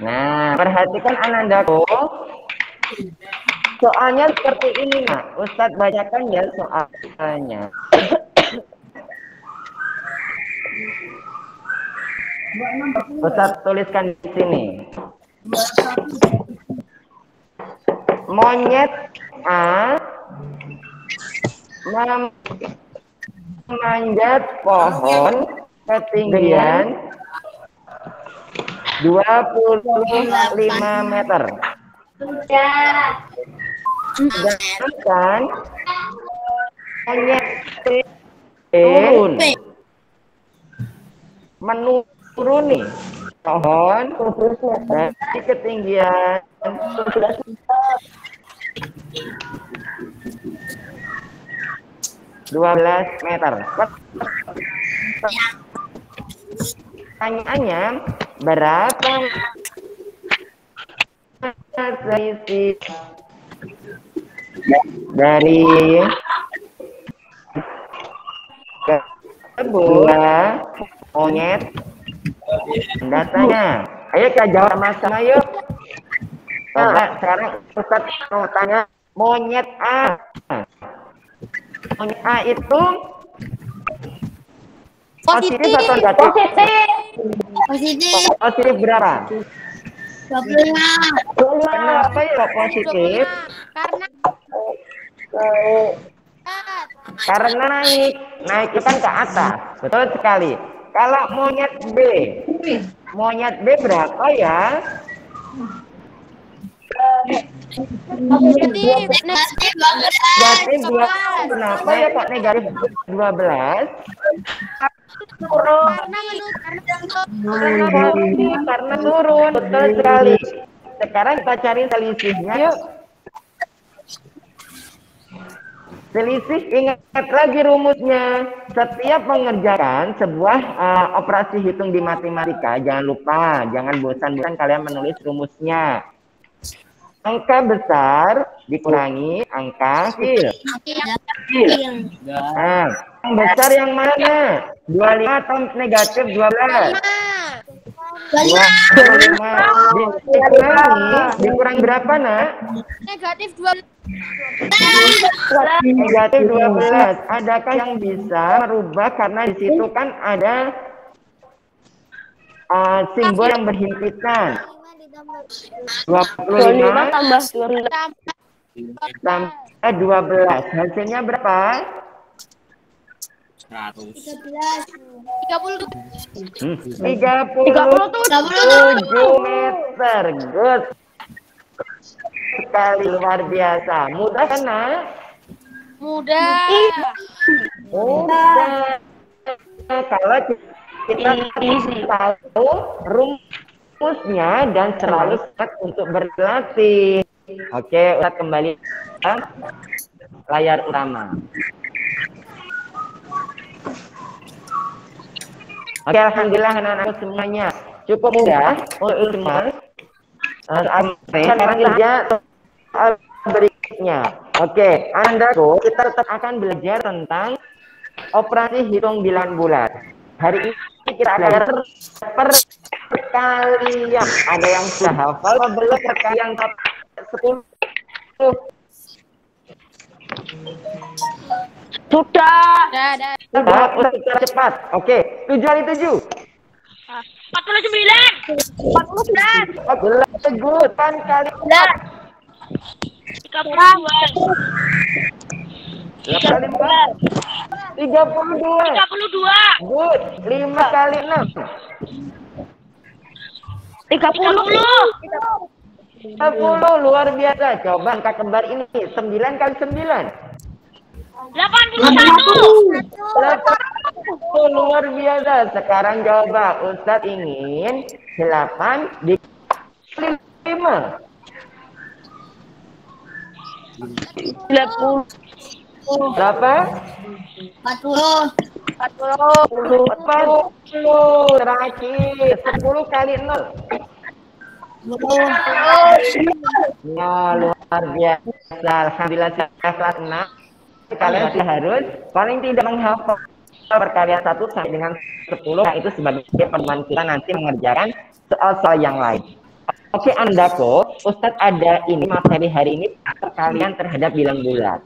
Nah, perhatikan Anandaku. Soalnya seperti ini, Nak. Ustadz bacakan ya soalnya. Ustadz tuliskan di sini. Monyet A memanjat pohon ketinggian 25 meter. Sedangkan monyet B menuruni pohon dari ketinggian 12 meter. Pertanyaannya, berapa selisih dari kedua monyet? Datanya. Ayo kita jawab sama-sama yuk. Coba sekarang Ustadz mau tanya monyet A. Monyet A itu positif atau negatif? Positif. Positif berapa? 25. Kenapa ya positif? Karena naik itu kan ke atas. Betul sekali. Kalau monyet B berapa ya? Negatif 12. Negatif 12. Kenapa ya kok negatif 12? Karena turun. Betul sekali. Sekarang kita cari selisihnya yuk. Selisih, ingat lagi rumusnya. Setiap mengerjakan sebuah operasi hitung di matematika, jangan lupa, jangan bosan-bosan kalian menulis rumusnya. Angka besar dikurangi angka kecil. kecil? Nah, yang besar yang mana? 25 atau negatif 12? 25. Dikurang berapa, Nak? Negatif 12. Negatif 12. Adakah yang bisa merubah karena di situ kan ada simbol yang berhimpitan. 25 25 tambah 12. tambah 12. Hasilnya berapa? 30. 37 meter. Good sekali, luar biasa. Mudah kan, Nak? Mudah. Mudah. Kalau kita tahu rumusnya dan selalu semangat untuk berlatih. Oke, Ustaz kembali ke layar utama. Oke, alhamdulillah anak-anak semuanya cukup mudah untuk ilmu. Sekarang kerja soal berikutnya. Oke, Andaku, kita tetap akan belajar tentang operasi hitung bilan bulat. Hari ini kita belajar perkalian. Ada yang sudah hafal atau belum perkalian 10? Sudah. Sudah, secara cepat. Oke, 7 kali 7. 49. 14. Good. 8 kali 4. 32. 8 kali 4. 32. 32. Good. 5 kali 6. 10. Luar biasa. Coba angka kembar ini. 9 kali 9. 81. 80. Luar biasa. Sekarang coba Ustadz ingin 8 dikali 5. 90. Berapa? 40. 40. Terakhir 10 kali 0. Ya, luar biasa. Alhamdulillah saya kelas 6. Kalian sudah harus paling tidak menghafal perkalian 1 sampai dengan 10. Nah, itu sebagai pedoman kita nanti mengerjakan soal-soal yang lain. Oke, Andaku, Ustadz ada ini materi hari ini perkalian terhadap bilang bulat.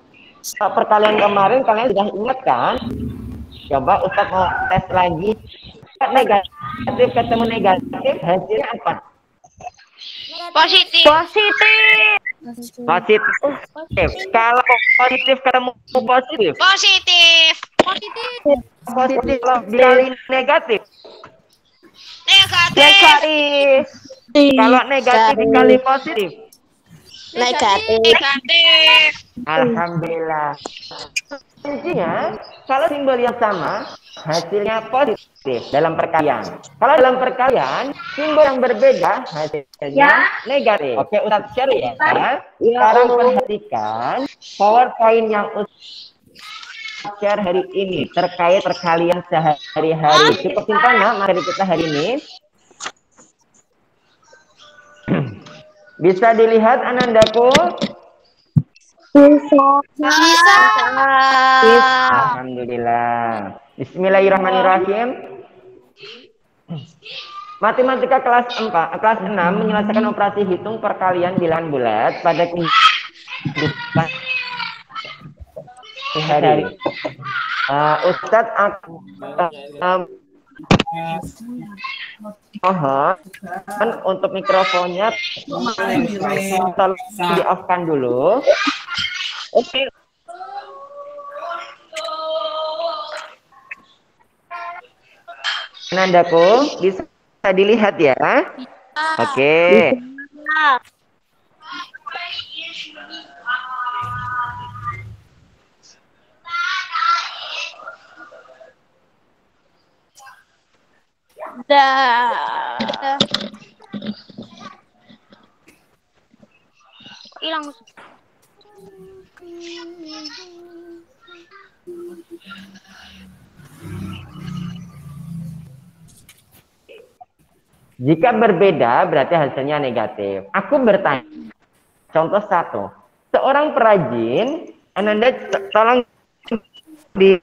Perkalian kemarin kalian sudah ingat kan? Coba Ustadz mau tes lagi. Negatif ketemu negatif, hasilnya apa? Positif. Positif. Kalau positif ketemu positif. Positif. Positif dikali negatif. Negatif. Kalau negatif dikali positif. Negatif. Alhamdulillah. Intinya, kalau simbol yang sama, hasilnya positif dalam perkalian. Kalau dalam perkalian, simbol yang berbeda, hasilnya negatif. Oke, Ustadz share ya. Sekarang perhatikan PowerPoint yang Ustadz share hari ini terkait perkalian sehari-hari. Cukup simpel, Nak, materi kita hari ini. Bisa dilihat Anandaku? Bisa. Alhamdulillah. Bismillahirrahmanirrahim. Matematika kelas 6 menyelesaikan operasi hitung perkalian bilangan bulat pada kehidupan hari. Ustadz mohon untuk mikrofonnya tolong di off-kan dulu. Oke. Nandaku bisa dilihat ya? Oke. Hilang. Jika berbeda berarti hasilnya negatif. Aku bertanya. Contoh 1. Seorang perajin, Ananda tolong di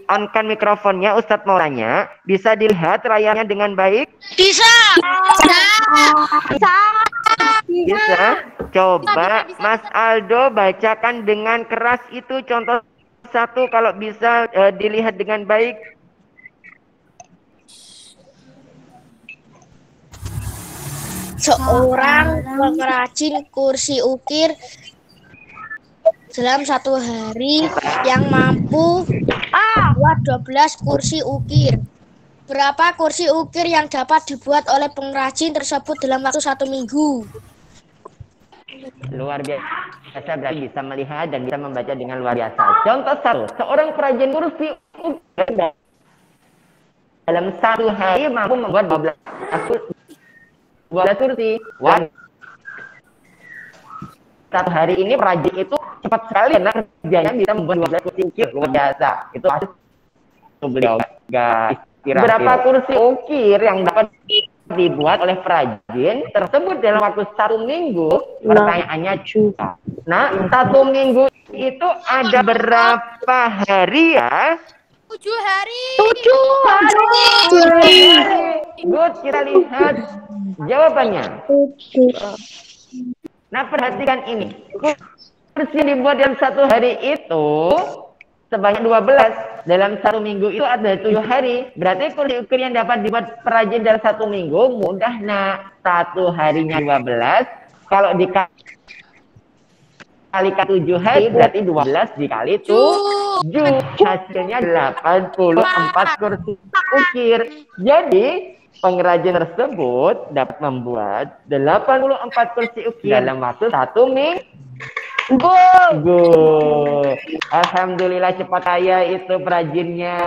on-kan mikrofonnya, Ustadz mau tanya, bisa dilihat layarnya dengan baik? Bisa. Bisa. Coba Mas Aldo bacakan dengan keras itu contoh satu kalau bisa dilihat dengan baik. Seorang pengrajin kursi ukir dalam satu hari yang mampu membuat 12 kursi ukir. Berapa kursi ukir yang dapat dibuat oleh pengrajin tersebut dalam waktu 1 minggu? Luar biasa, berarti bisa melihat dan bisa membaca dengan luar biasa. Contoh satu, seorang perajin kursi ukir dalam satu hari mampu membuat 12 kursi. Wah, satu hari ini perajin itu cepat sekali karena kerjanya bisa membuat 12 kursi ukir, luar biasa. Itu pasti beliau gak istirahat. Berapa kursi ukir yang dapat dibuat oleh perajin tersebut dalam waktu 1 minggu? Pertanyaannya juga. Nah, 1 minggu itu ada berapa hari ya? 7 hari. 7 hari. Good, kita lihat jawabannya. Nah, perhatikan ini. Kursi yang dibuat dalam 1 hari itu sebanyak 12. Dalam 1 minggu itu ada 7 hari. Berarti kursi ukir yang dapat dibuat perajin dalam 1 minggu mudah, nak. 1 harinya 12. Kalau dikalikan 7 hari berarti 12 dikali 7. Hasilnya 84 kursi ukir. Jadi pengrajin tersebut dapat membuat 84 kursi ukir dalam waktu 1 minggu. Good. Alhamdulillah cepat kaya itu perajinnya.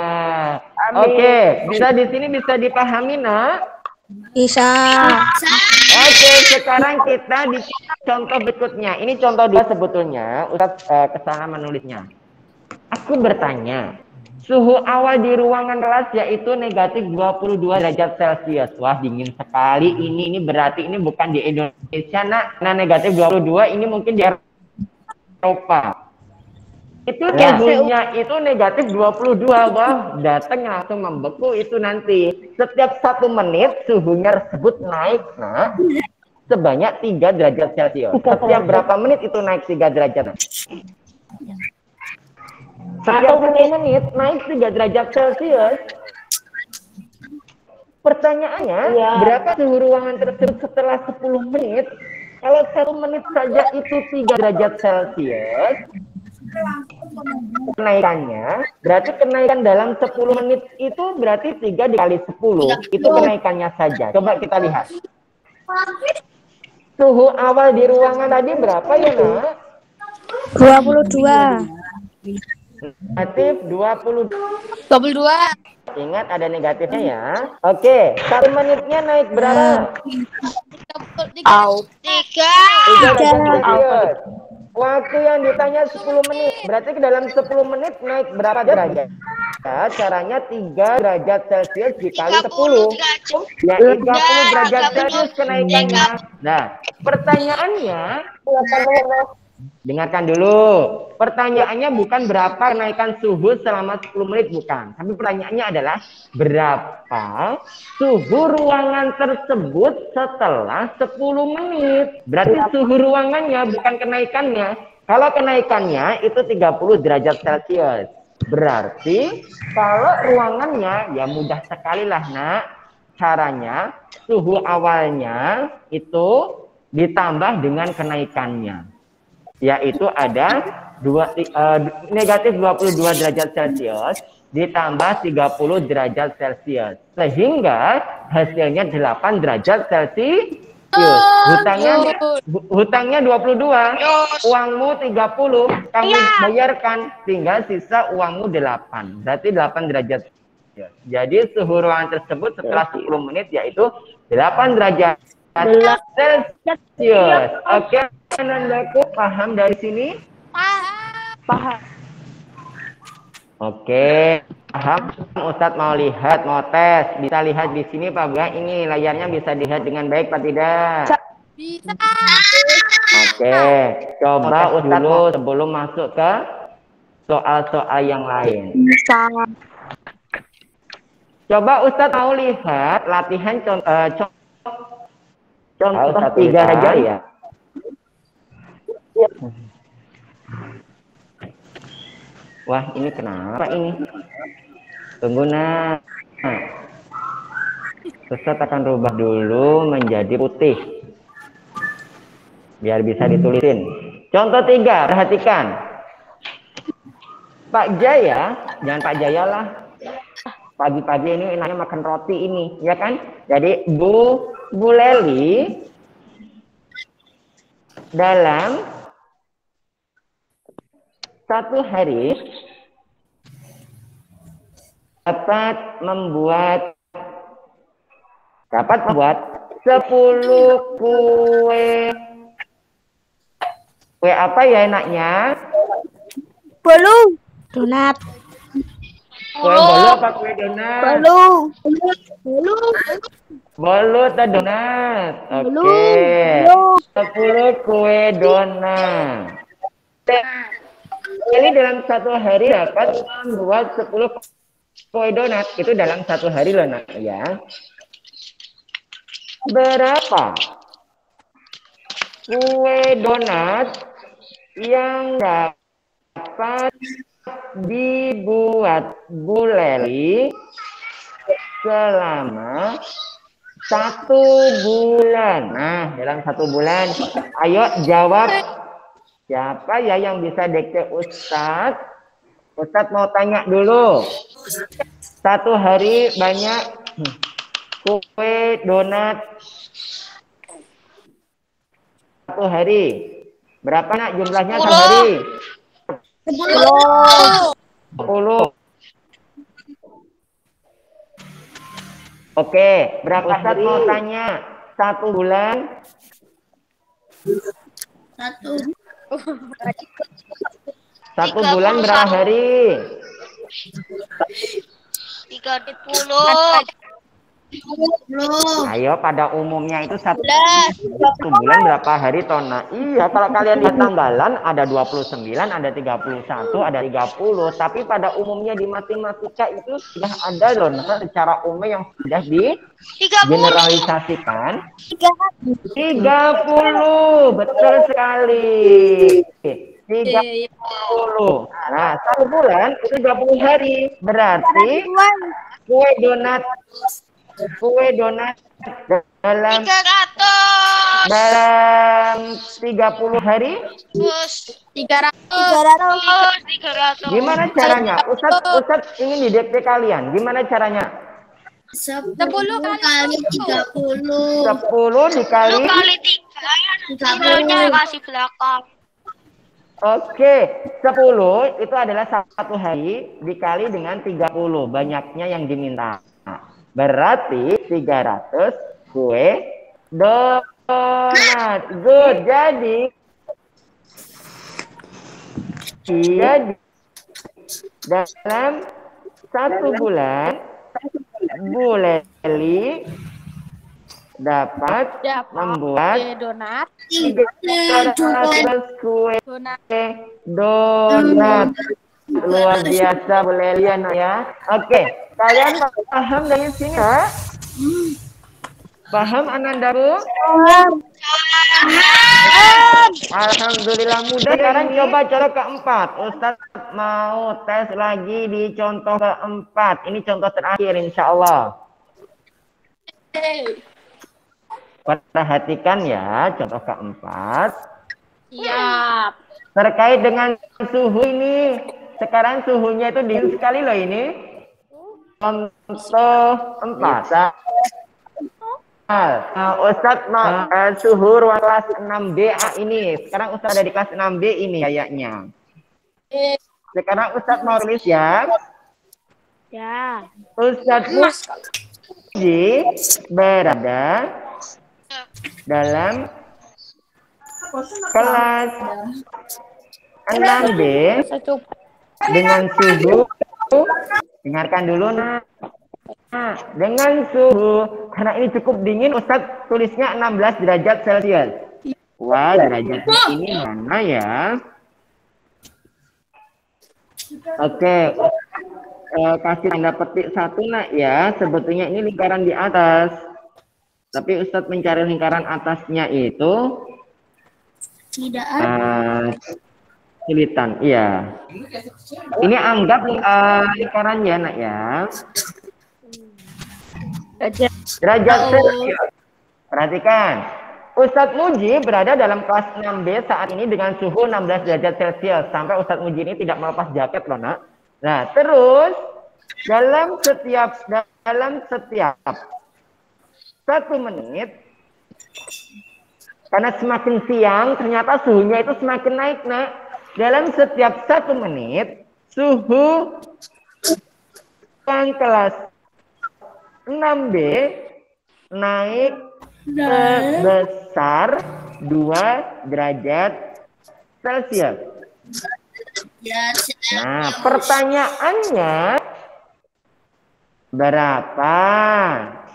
Oke, bisa di sini bisa dipahami, nak? Bisa. Oke, sekarang kita di contoh berikutnya. Ini contoh 2 sebetulnya. Ustaz kesalahan menulisnya. Aku bertanya, suhu awal di ruangan kelas yaitu negatif 22 derajat Celcius. Wah, dingin sekali ini. Ini berarti ini bukan di Indonesia, nak. Nah, negatif 22 ini mungkin di Eropa. Itu suhunya itu negatif 22. Wah, datang langsung membeku itu nanti. Setiap 1 menit suhunya tersebut naik, nah, sebanyak 3 derajat Celcius. Setiap berapa menit itu naik 3 derajat? Setiap 1 menit naik 3 derajat Celcius. Pertanyaannya, berapa suhu ruangan tersebut setelah 10 menit? Kalau 1 menit saja itu 3 derajat Celcius, kenaikannya, berarti kenaikan dalam 10 menit itu berarti 3 dikali 10. Itu kenaikannya saja. Coba kita lihat. Suhu awal di ruangan tadi berapa ya, nak? 22. Negatif 22. Ingat ada negatifnya ya. Oke, 1 menitnya naik berapa? 3. 3 derajat Celcius. Waktu yang ditanya 10 menit. Berarti ke dalam 10 menit naik berapa derajat? Ya, caranya 3 derajat Celcius dikali 10. Ya, 30 derajat Celcius kenaikannya. Nah, pertanyaannya, dengarkan dulu. Pertanyaannya bukan berapa kenaikan suhu selama 10 menit, bukan. Tapi pertanyaannya adalah berapa suhu ruangan tersebut setelah 10 menit. Berarti suhu ruangannya bukan kenaikannya. Kalau kenaikannya itu 30 derajat Celcius. Berarti kalau ruangannya ya mudah sekali lah, nak. Caranya suhu awalnya itu ditambah dengan kenaikannya. Yaitu ada negatif 22 derajat Celcius ditambah 30 derajat Celcius. Sehingga hasilnya 8 derajat Celcius. Hutangnya 22, uangmu 30, kamu bayarkan, tinggal sisa uangmu 8. Berarti 8 derajat Celcius. Jadi suhu ruangan tersebut setelah 10 menit yaitu 8 derajat Celcius. Oke, Anandaku paham dari sini? Paham. Oke, paham. Ustadz mau lihat, mau tes. Bisa lihat di sini Pak Buya. Ini layarnya bisa dilihat dengan baik Pak tidak? Bisa. Oke, coba Ustadz dulu sebelum masuk ke soal-soal yang lain. Coba Ustadz mau lihat latihan contoh 3 aja ya. Wah, ini kenapa ini? Tunggu nah. Ustadz akan rubah dulu menjadi putih. Biar bisa ditulisin. Contoh 3, perhatikan. Pak Jaya, jangan Pak Jaya lah. Pagi-pagi ini enaknya makan roti ini, ya kan? Jadi Bu Leli dalam 1 hari dapat membuat 10 kue. Kue apa ya enaknya? Bolu. Donat. Kue bolu apa kue donat? Bolu. Bolu. Bolu atau donat? Oke. 10 kue donat. Jadi dalam 1 hari dapat membuat 10 kue donat. Itu dalam 1 hari loh nak ya. Berapa kue donat yang dapat dibuat Bu Leli selama 1 bulan? Nah, dalam 1 bulan, ayo jawab. Siapa ya yang bisa dikte Ustadz? Ustadz mau tanya dulu. 1 hari banyak kue donat 1 hari. Berapa nak jumlahnya 1 hari? 10. Oke, berapa Ustadz mau tanya? 1 bulan? 1 bulan berapa hari? 30. Ayo, pada umumnya itu 1 bulan berapa hari Tona? Iya, kalau kalian lihat tanggalan ada 29, ada 31, ada 30. Tapi pada umumnya di matematika itu sudah ada loh, nah, secara umum yang sudah digeneralisasikan. 30, betul sekali. 30. Nah, 1 bulan itu 30 hari. Berarti kue donat dalam 30 hari 300. gimana caranya? Ustadz ingin didikte kalian. Gimana caranya? 10 kali 30. 10 dikali 3 kasih belakang. Oke, 10 itu adalah 1 hari dikali dengan 30. Banyaknya yang diminta. Berarti 300 kue donat. Good. Jadi dalam 1 bulan Bu Leli dapat membuat donat. 300 kue donat. Luar biasa Bu Leli ya. Oke. Kalian paham dari sini ya? Paham Ananda Bu? Alhamdulillah mudah. Sekarang coba cara keempat. Ustadz mau tes lagi di contoh keempat. Ini contoh terakhir insya Allah. Perhatikan ya contoh keempat. Siap. Terkait dengan suhu ini. Sekarang suhunya itu dingin sekali loh ini. Contoh 4. Nah, Ustadz suhu ruang kelas 6B ini. Sekarang Ustadz ada di kelas 6B ini kayaknya. Sekarang Ustadz mau tulis ya. Ya. Ustadz Muji berada dalam kelas 6B dengan suhu, dengarkan dulu nah, dengan suhu, karena ini cukup dingin Ustadz tulisnya 16 derajat Celcius. Wah, derajatnya ini mana ya? Oke. Kasih tanda petik 1 nak ya. Sebetulnya ini lingkaran di atas. Tapi Ustadz mencari lingkaran atasnya itu Tidak ada. Kilitan, iya. Ini anggap lingkarannya nak ya. Derajat Celcius. Perhatikan. Ustadz Muji berada dalam kelas 6B saat ini dengan suhu 16 derajat Celcius. Sampai Ustadz Muji ini tidak melepas jaket loh nak. Nah terus dalam setiap 1 menit, karena semakin siang ternyata suhunya itu semakin naik nak. Dalam setiap 1 menit suhu yang kelas 6B naik sebesar 2 derajat Celcius. Nah pertanyaannya, berapa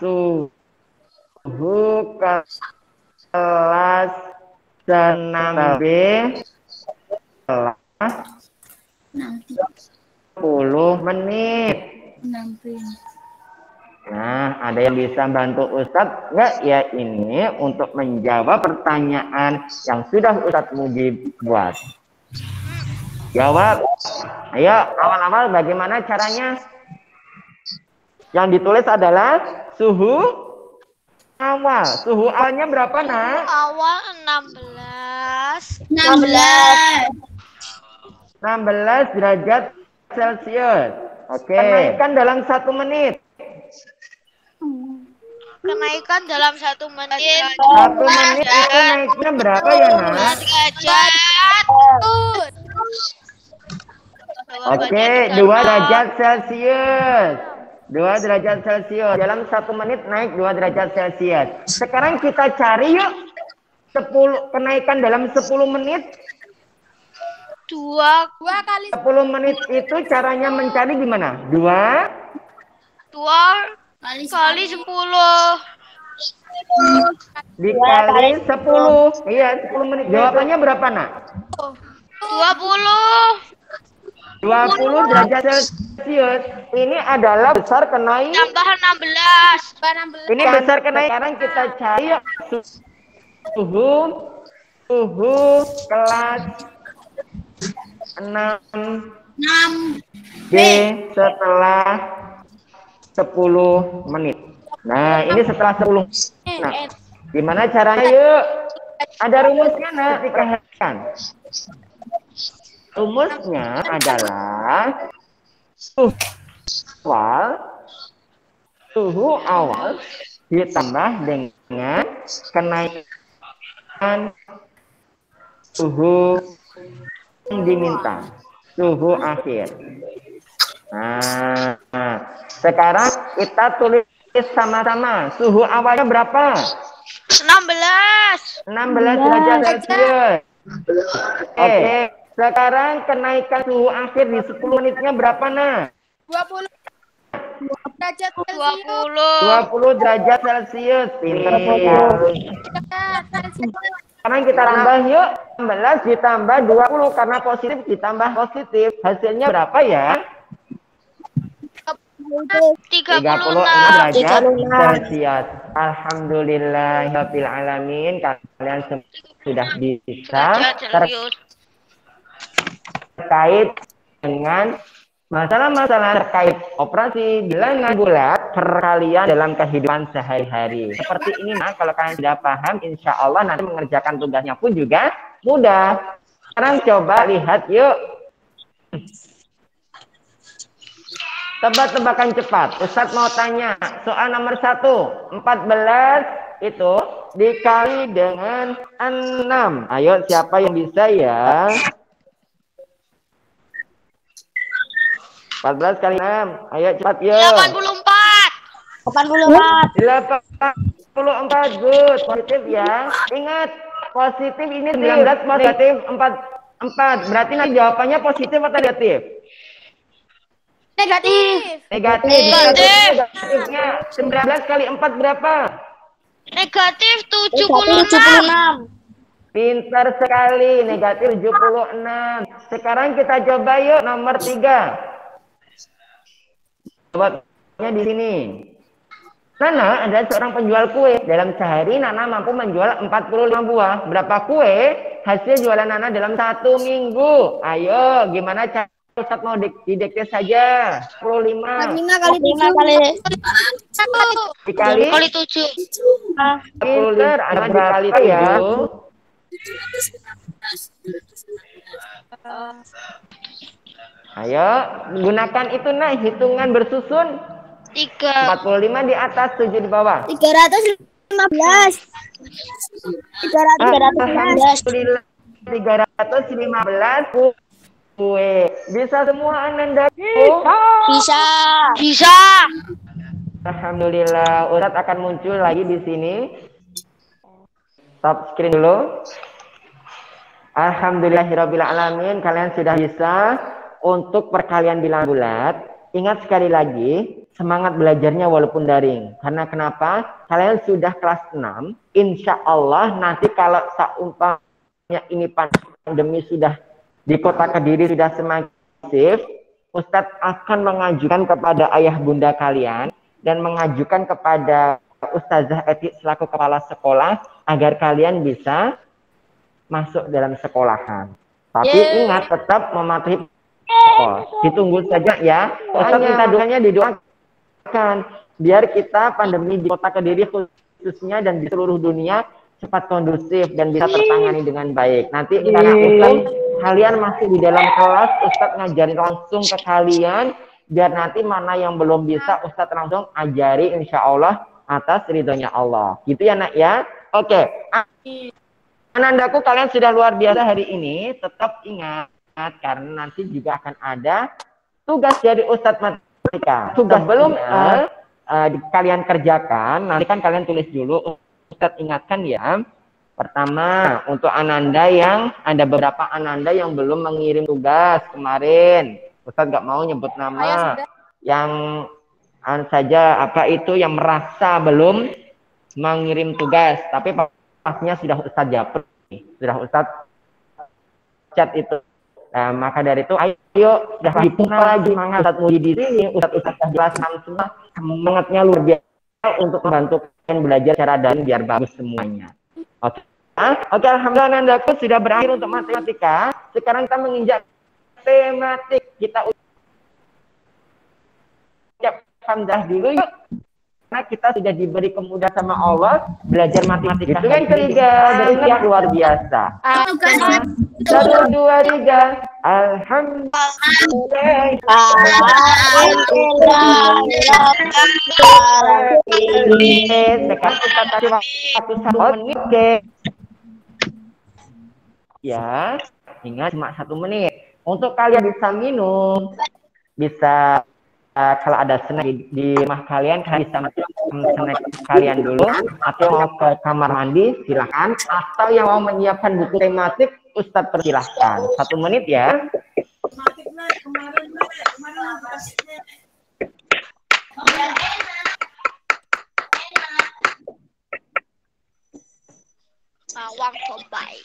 suhu kelas 6B setelah 10 menit? Nah, ada yang bisa bantu Ustadz nggak ya ini untuk menjawab pertanyaan yang sudah Ustadz Muji buat? Jawab. Ayo, awal-awal bagaimana caranya? Yang ditulis adalah suhu awal. Suhu awalnya berapa, nak? Awal 16 derajat Celcius. Oke. Kenaikan dalam 1 menit. Kenaikan dalam 1 menit. 1 menit itu naiknya berapa ya, nak? Derajat. Oke, 2 derajat Celcius. 2 derajat Celcius. Dalam 1 menit naik 2 derajat Celcius. Sekarang kita cari yuk 10 kenaikan dalam 10 menit. 2 kali 10 menit itu caranya mencari gimana? 2 kali 10. dikali 10. Iya, 10 menit. Jawabannya berapa, nak? 20. 20 derajat Celcius. Ini adalah besar kenaikan. Tambah 16. Ini besar kenaikan. Sekarang kita cari suhu kelas 6B setelah 10 menit. Nah, ini setelah 10 menit. Nah, gimana caranya yuk? Ada rumusnya, nak? Diperhatikan. Rumusnya adalah suhu awal ditambah dengan kenaikan suhu yang diminta, suhu akhir. Nah, sekarang kita tulis sama-sama. Suhu awalnya berapa? 16 derajat Celcius. Oke. Sekarang kenaikan suhu akhir di 10 menitnya berapa, nak? 20 derajat 20 derajat Celcius. Pinter sekali. Sekarang kita tambah yuk. 16 ditambah 20 karena positif ditambah positif. Hasilnya berapa ya? 36 derajat Celcius. Alhamdulillahirabbil alamin. Kalian sudah bisa terkait dengan masalah-masalah terkait operasi bilangan bulat perkalian dalam kehidupan sehari-hari. Seperti ini, nah, kalau kalian sudah paham, insya Allah nanti mengerjakan tugasnya pun juga mudah. Sekarang coba lihat yuk. Tebak-tebakan cepat. Ustadz mau tanya, soal nomor 1, 14 itu dikali dengan 6. Ayo, siapa yang bisa ya? 14 kali 6. Ayo cepat yuk. 84. 84. Good. Positif ya. Ingat, positif ini 19 positif 4. Berarti nanti jawabannya positif atau negatif? negatif. Negatifnya 19 kali 4 berapa? Negatif 76. Pintar sekali, negatif 76. Sekarang kita coba yuk nomor 3. Jawabnya di sini. Nana adalah seorang penjual kue. Dalam sehari Nana mampu menjual 45 buah. Berapa kue hasil jualan Nana dalam 1 minggu? Ayo, gimana cara Ustaz mau didekte saja? 45. 5 kali 7. Dikali 7. Pinter, ada dikali ya. Ayo, gunakan itu nah, hitungan bersusun. 45 di atas, 7 di bawah. 315. 315. 315 kue. Bisa semua Ananda? Bisa. Alhamdulillah, Ustadz akan muncul lagi di sini. Stop screen dulu. Alhamdulillahirabbil alamin, kalian sudah bisa untuk perkalian bilangan bulat. Ingat sekali lagi, semangat belajarnya walaupun daring. Karena kenapa? Kalian sudah kelas 6, insya Allah nanti kalau seumpamanya ini pandemi sudah di kota Kediri sudah semakin masif, Ustadz akan mengajukan kepada ayah bunda kalian dan mengajukan kepada Ustazah Etik selaku kepala sekolah agar kalian bisa masuk dalam sekolahan. Tapi ingat tetap mematuhi ditunggu saja ya. Ustadz minta doanya didoakan biar kita pandemi di kota Kediri khususnya dan di seluruh dunia cepat kondusif dan bisa tertangani dengan baik. Nanti karena Ustadz kalian masih di dalam kelas, Ustadz ngajarin langsung ke kalian biar nanti mana yang belum bisa Ustadz langsung ajari insya Allah atas ridhonya Allah. Gitu ya nak ya. Oke. Anandaku kalian sudah luar biasa hari ini. Tetap ingat karena nanti juga akan ada tugas dari Ustadz Matematika. Tugas belum kalian kerjakan, nanti kan kalian tulis dulu. Ustadz ingatkan ya. Pertama, untuk Ananda yang ada beberapa Ananda yang belum mengirim tugas kemarin. Ustadz nggak mau nyebut nama. Yang saja apa itu yang merasa belum mengirim tugas, tapi pastinya sudah Ustadz japri, sudah Ustadz chat itu. Nah, maka dari itu ayo sudah dipuna lagi semangat Ustadz Muji di sini, Ustadz jelaskan semua semangatnya luar biasa untuk membantu kalian belajar secara daring biar bagus semuanya. Oke. Oke, alhamdulillah Nandaku sudah berakhir untuk matematika. Sekarang kita menginjak tematik. Kita ucap hamdah dulu yuk. Karena kita sudah diberi kemudahan sama Allah belajar matematika. Itu yang ketiga dari luar biasa. 1, 2, 3. Alhamdulillah. Sekarang kita kasih waktu 1 menit. Oke. Ya, ingat cuma 1 menit. Untuk kalian bisa minum, bisa kalau ada snack di rumah kalian bisa snack kalian dulu, atau mau ke kamar mandi silahkan, atau yang mau menyiapkan buku tematik Ustadz persilahkan. 1 menit ya. Bawang bombay.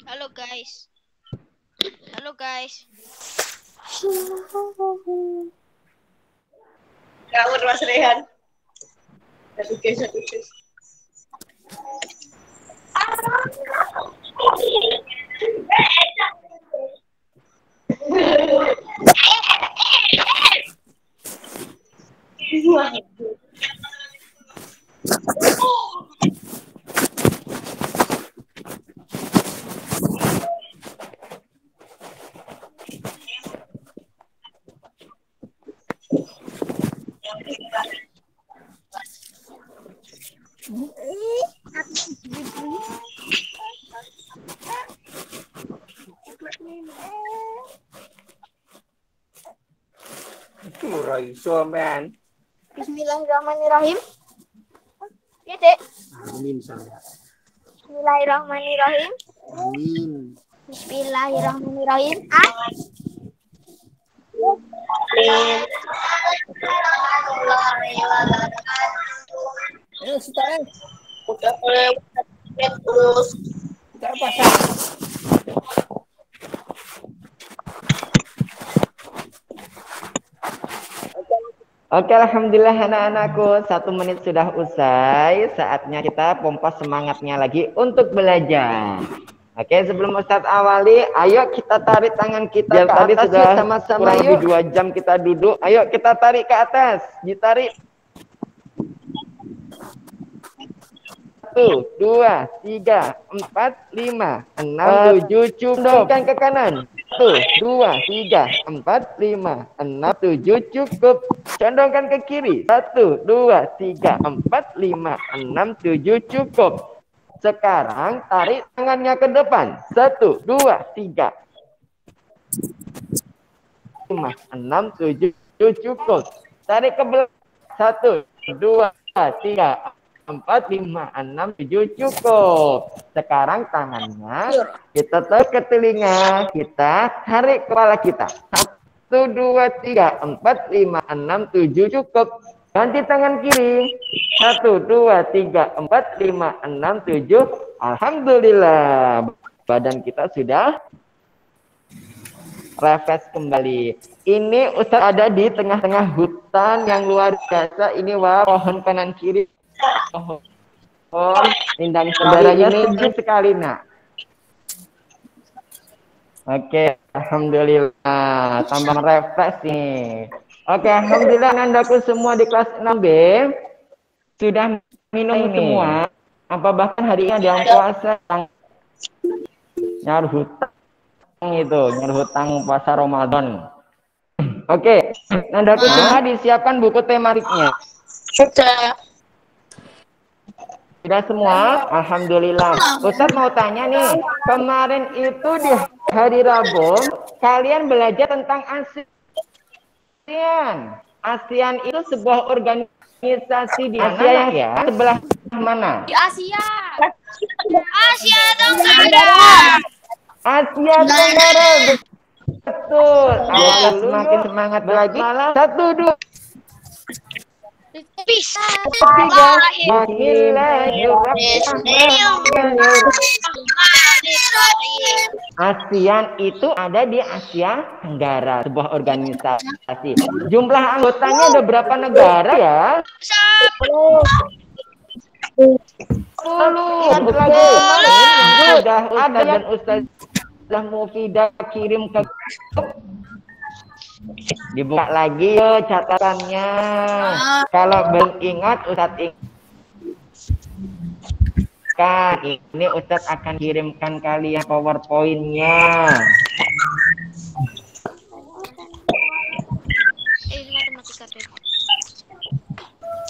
Halo guys. Kamu Mas Rehan. Satu guys. Bismillahirrahmanirrahim. Ya, Dek. Amin saya. Bismillahirrahmanirrahim. Amin. Bismillahirrahmanirrahim. Ayo, Sita. Udah boleh terus. Kita pasang. Oke, alhamdulillah anak-anakku, 1 menit sudah usai. Saatnya kita pompa semangatnya lagi untuk belajar. Oke, sebelum Ustadz awali, ayo kita tarik tangan kita ke atas. Tadi sudah sama-sama yuk. 2 jam kita duduk. Ayo kita tarik ke atas. Ditarik. 1, 2, 3, 4, 5, 6, 7, cukup. Ke kanan. 1, 2, 3, 4, 5, 6, 7, cukup. Condongkan ke kiri. 1, 2, 3, 4, 5, 6, 7, cukup. Sekarang tarik tangannya ke depan. 1, 2, 3, 5, 6, 7, cukup. Tarik ke belakang. 1, 2, 3, 4, 5, 6, 7, cukup. Sekarang tangannya kita tarik ke telinga, kita tarik kepala kita. 1, 2, 3, 4, 5, 6, 7, cukup. Ganti tangan kiri. 1, 2, 3, 4, 5, 6, 7. Alhamdulillah. Badan kita sudah refresh kembali. Ini Ustadz ada di tengah-tengah hutan yang luar biasa. Ini wah, pohon kanan kiri. Pohon rindang saudaranya sejuk sekali, nak. Oke, alhamdulillah. Tambah refresh nih. Oke, alhamdulillah anandaku semua di kelas 6B sudah minum semua. Apa bahkan hari ini ada yang puasa nyaur hutang itu, nyaur hutang puasa Ramadan. Oke, anandaku semua disiapkan buku tematiknya. Sudah semua? Alhamdulillah. Ustadz mau tanya nih, kemarin itu di hari Rabu kalian belajar tentang ASEAN. ASEAN itu sebuah organisasi di Asia yang ya? Sebelah mana? Di Asia. Asia Tenggara. Asia Tenggara. Betul. Ayo semakin semangat lagi. 1, 2. Bisa. ASEAN itu ada di Asia Tenggara, sebuah organisasi. Jumlah anggotanya ada berapa negara ya? 10. Sudah ada dan Ustazah Mufidah kirim ke dibuka lagi yo catatannya. Kalau belum ingat Ustadz ini Ustadz akan kirimkan kalian PowerPoint-nya.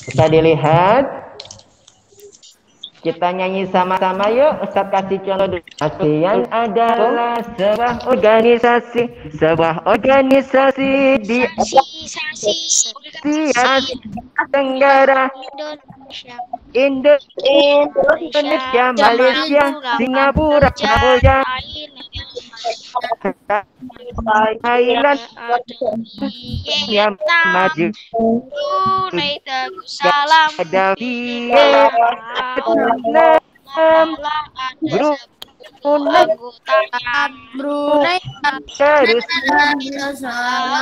Bisa dilihat. Kita nyanyi sama-sama yuk. Ustadz kasih contoh dulu. ASEAN adalah sebuah organisasi di Asia Tenggara, Indonesia, Malaysia, Singapura, Kamboja, Thailand, yang maju, ada Vietnam, grup anggota Brunei salah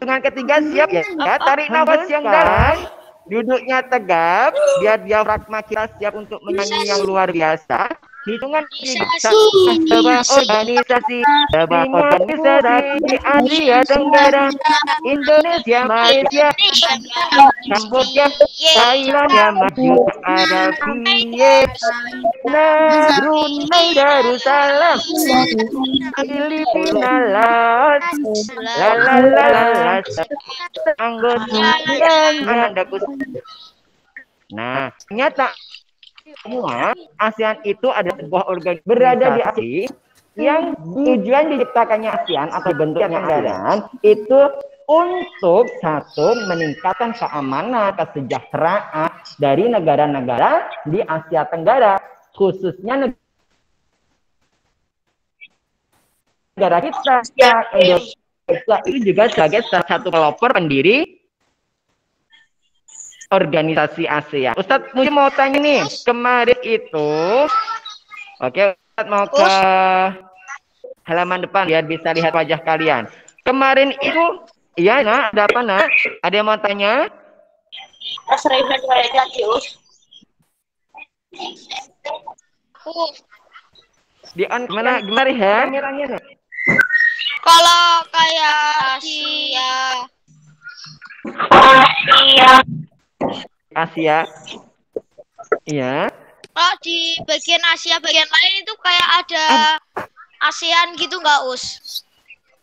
Dengan ketiga siap ya, tarik nafas yang dalam, duduknya tegap, biar diafragma kita siap untuk menyanyi yang luar biasa. Hitungan sebuah organisasi di Asia Tenggara, Indonesia, Malaysia, Kamboja, Thailand, Yamaha, ada Vietnam, Brunei Darussalam, Filipina, Laos, anggota anandaku. Nah, ternyata semua ASEAN itu ada sebuah organisasi berada di Asia yang tujuan diciptakannya ASEAN atau bentuknya ASEAN itu untuk satu meningkatkan keamanan, kesejahteraan dari negara-negara di Asia Tenggara, khususnya negara kita. Indonesia itu juga sebagai salah satu pelopor pendiri organisasi ASEAN. Ustadz mungkin mau tanya nih, kemarin itu, oke, Ustadz mau ke halaman depan biar bisa lihat wajah kalian. Kemarin itu, iya, nah, ada apa, nak? Ada yang mau tanya? Di on gimana ya? Kameranya, kalau kayak Asia Asia, iya. kalau di bagian Asia bagian lain itu kayak ada ASEAN gitu nggak, Us?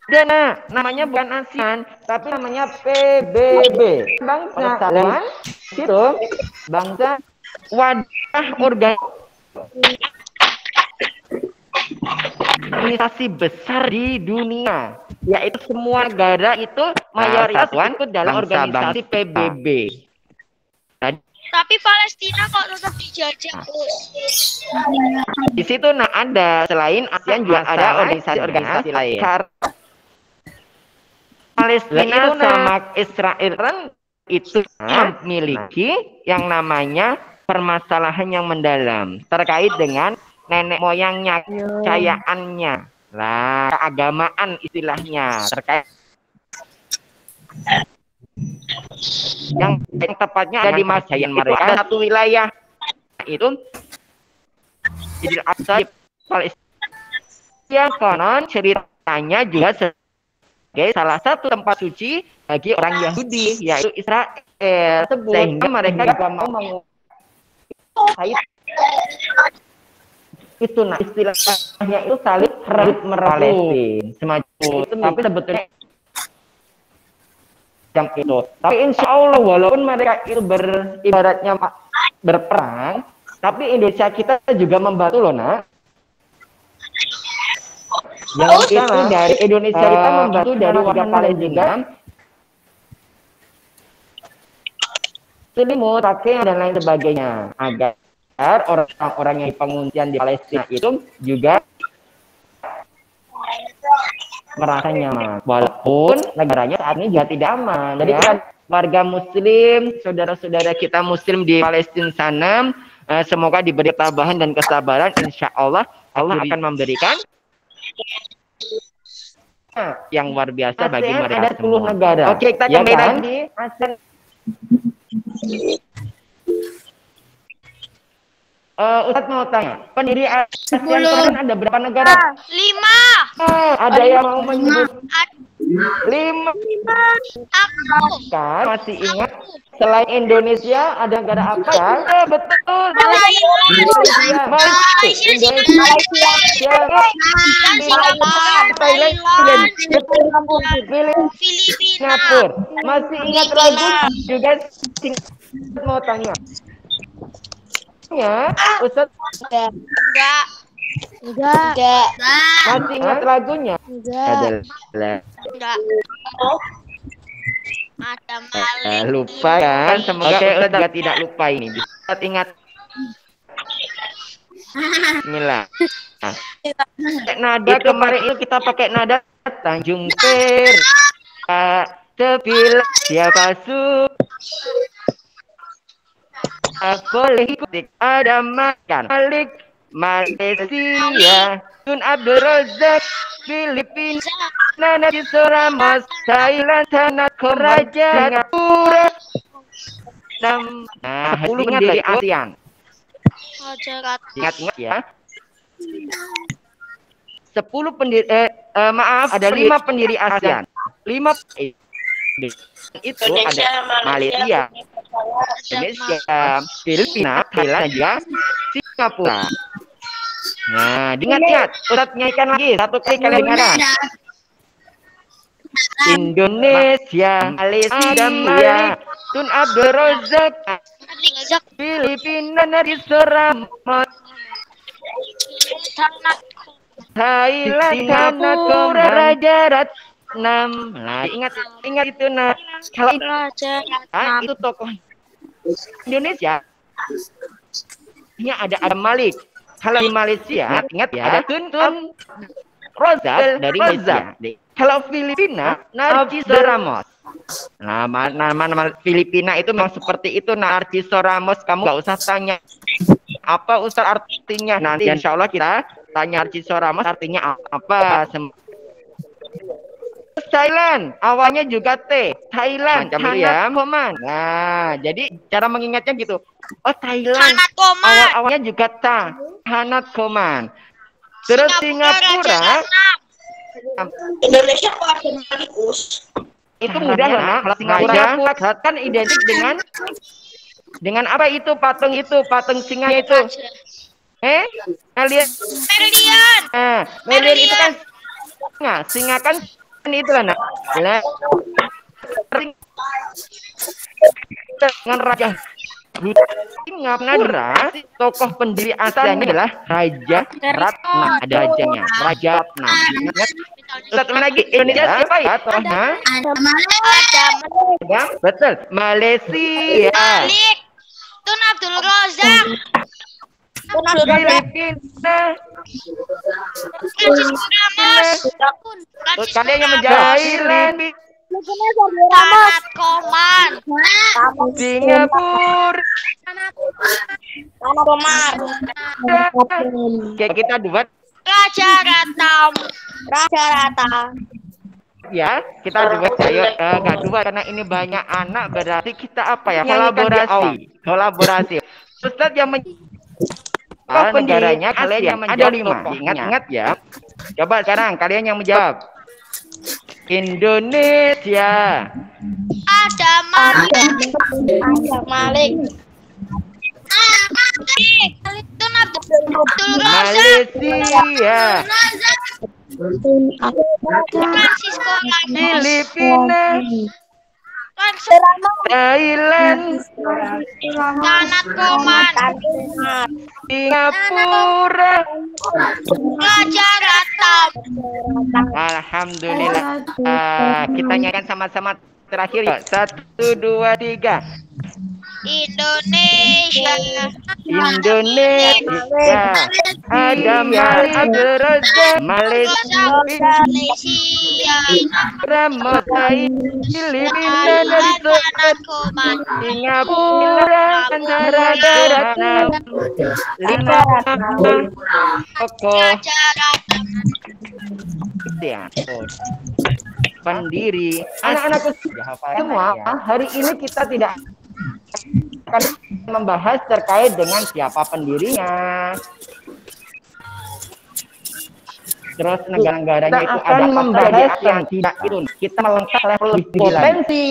Dan namanya bukan ASEAN, tapi namanya PBB. Bangsa Persatuan itu bangsa wadah organisasi besar di dunia, yaitu semua negara itu mayoritas itu dalam organisasi PBB. Tapi Palestina kok tetap dijajah, Us? Di situ ada selain ASEAN juga ada organisasi-organisasi lain. Palestina sama Israel itu memiliki yang namanya permasalahan yang mendalam terkait dengan nenek moyangnya, kepercayaannya, lah keagamaan istilahnya terkait yang tepatnya ada di Masjid mereka satu wilayah itu Idul Adha Palestina yang konon ceritanya juga sebagai salah satu tempat suci bagi orang Yahudi yaitu Israel, sehingga mereka juga mau menguasai itu. Nah, istilahnya itu saling merebut semacam itu, tapi sebetulnya jam itu. Tapi insya Allah walaupun mereka itu beribaratnya berperang, tapi Indonesia kita juga membantu loh, nak. Yang itu dari Indonesia kita membantu dari warga Palestina, selimut, pakaian dan lain sebagainya agar orang-orang yang pengungsian di Palestina itu juga merasa nyaman, walaupun negaranya saat ini juga tidak aman. Jadi kan warga Muslim, saudara-saudara kita Muslim di Palestina sana, semoga diberi ketabahan dan kesabaran. Insya Allah Allah akan memberikan yang luar biasa bagi mereka. Ada 10 negara. Oke, kita kembali lagi. Ustadz mau tanya, pendiri ASEAN ada berapa negara? 5. Ada yang mau menyebut 5? Aku. Kan masih ingat selain Indonesia ada negara apa? Betul. Malaysia, Thailand, Filipina, Singapura. Masih ingat lagi juga mau tanya. Ya, Ustadz Enggak. masih ingat lagunya? Enggak. Ada maling. Lupa kan? Semoga Ustaz juga tidak lupa ini. Bisa ingat. Bismillah. Nada kemarin itu kita pakai nada Tanjung Per. Tepilah siapa boleh ikut ada makan Malik Malaysia Tun Abdul Razak Filipina Nana Ramos Thailand Tanah Koraja Singapura. Nah, 10 pendiri ASEAN. Ingat-ingat ya. 10 pendiri maaf ada 5 pendiri ASEAN. 5 itu ada Malaysia, Indonesia, Filipina, Thailand, dan juga Singapura. Nah, diingat-ingat, Ustaz nyanyikan lagi, satu kali kalian dengarkan. Indonesia, Malaysia, Tun Abdul Razak, Filipina, Nadia Ramos, Thailand, Singapura, Raja Ratnam. Nah, ingat itu nah. Kalau itu tokoh Indonesia, ini ada Adam Malik. Kalau di Malaysia, ingat ya, ada Tun Razak dari Malaysia. Kalau Filipina, Narciso Ramos. Nah, nama Filipina itu memang seperti itu, Narciso Ramos. Kamu gak usah tanya apa Ustaz artinya. Nanti insya Allah kita tanya Narciso Ramos artinya apa. Thailand, awalnya juga T. Thailand, Hanat Koman. Nah, jadi cara mengingatnya gitu. Oh, Thailand, awalnya juga Ta. Hanat Koman. Terus Singapura. Indonesia kok ada Malikus? Itu mudah lah. Kalau Singapura kan identik dengan apa itu patung singa itu? Kalian? Merlian. Merlian itu kan singa kan itu lah. Nah, dengan Raja Singapura, tokoh pendiri ASEAN adalah Raja Ratnam. Ada rajanya, Raja Ratnam. Ingat? Satu lagi Indonesia siapa ya? Tohnya? Ada betul. Malaysia. Malik. Tun Abdul Razak. Filipina. Ramos. Kalian yang menjawab. Thailand. Sanat Koman. Singapura. Sanat Koman. Oke, kita buat Raja Ratnam. Raja Ratnam. ya, kita buat ayo nggak dua karena ini banyak anak berarti kita apa ya? Kolaborasi. Ustaz yang negaranya kalian yang menjawab ada 5. Ingat ya. Coba sekarang kalian yang menjawab. Indonesia. Ada Malik. Ada Malik. Itu Malaysia. Francisco Filipina. Thailand. Sanat Koman. Singapura. Raja Ratnam. Alhamdulillah. Kita nyanyikan sama-sama terakhir ya. 1, 2, 3. Indonesia. Ada Malaysia. Malaysia. Ramos. Filipina. Sanat Koman. Singapura. Antara Ratnam. 5 tokoh Raja Ratnam. pendiri anak-anakku semua. Hari ini kita tidak akan membahas terkait dengan siapa pendirinya, terus negara-negaranya itu ada membahas yang tidak itu. Kita melengkap level potensi.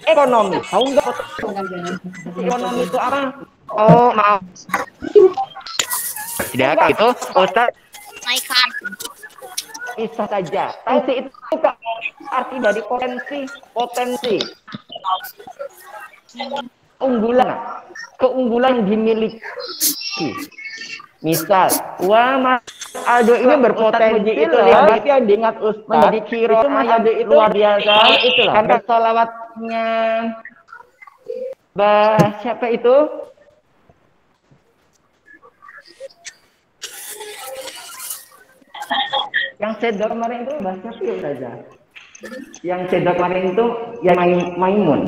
Ekonomi, tahu nggak ekonomi itu apa? Oh maaf, tidak itu Ustaz Naikkan. bisa saja. Potensi itu arti dari potensi keunggulan yang dimiliki. Misal, Aldo ini berpotensi itu berarti yang diingat Ustaz menjadi kiro ayat itu luar biasa itu loh. Karena sholawatnya siapa itu? Yang cedok kemarin itu bahasa siapa saja? Yang cedok kemarin itu yang Maimun.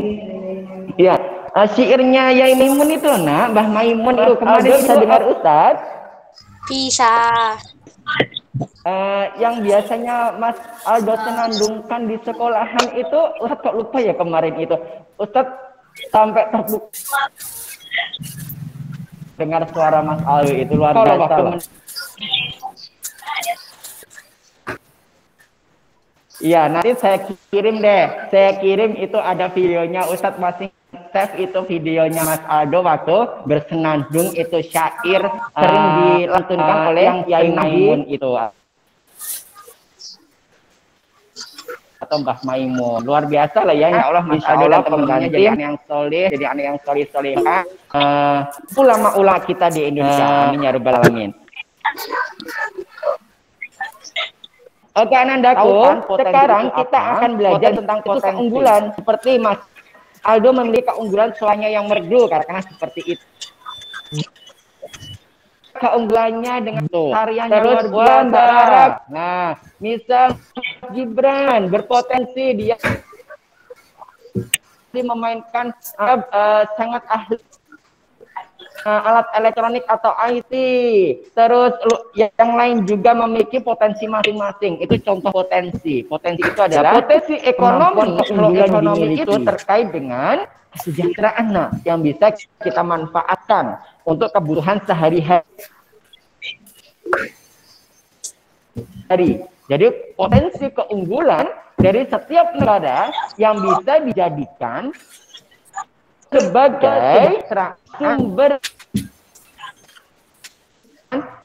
Iya, syairnya Yai Maimun itu nak, Mbah Maimun itu kemarin bisa dengar Ustaz? Bisa. Yang biasanya Mas Aldo senandungkan di sekolahan itu Ustaz kok lupa ya kemarin itu. Ustaz sampai terbuka dengar suara Mas Aldo itu luar biasa loh. Iya, nanti saya kirim deh. Saya kirim itu ada videonya Ustadz masih save itu videonya Mas Aldo waktu bersenandung itu syair sering dilantunkan oleh yang Yai Maimun itu. Atau Mbah Maimun. Luar biasa lah ya Allah Mas Aldo dan teman-temannya jadi anak yang soleh, jadi anak yang soleh-solehah. Ulama-ulama kita di Indonesia. Amin ya rabbal alamin. Oke Anandaku, sekarang kita akan belajar tentang keunggulan seperti Mas Aldo memiliki keunggulan suaranya yang merdu karena seperti itu. Keunggulannya dengan tariannya luar biasa. Nah, misal Gibran berpotensi dia memainkan sangat ahli alat elektronik atau IT, terus yang lain juga memiliki potensi masing-masing. Itu contoh potensi. Potensi itu adalah potensi ekonomi. Kalau ekonomi itu terkait dengan kesejahteraan yang bisa kita manfaatkan untuk kebutuhan sehari-hari. Jadi potensi keunggulan dari setiap negara yang bisa dijadikan sebagai sumber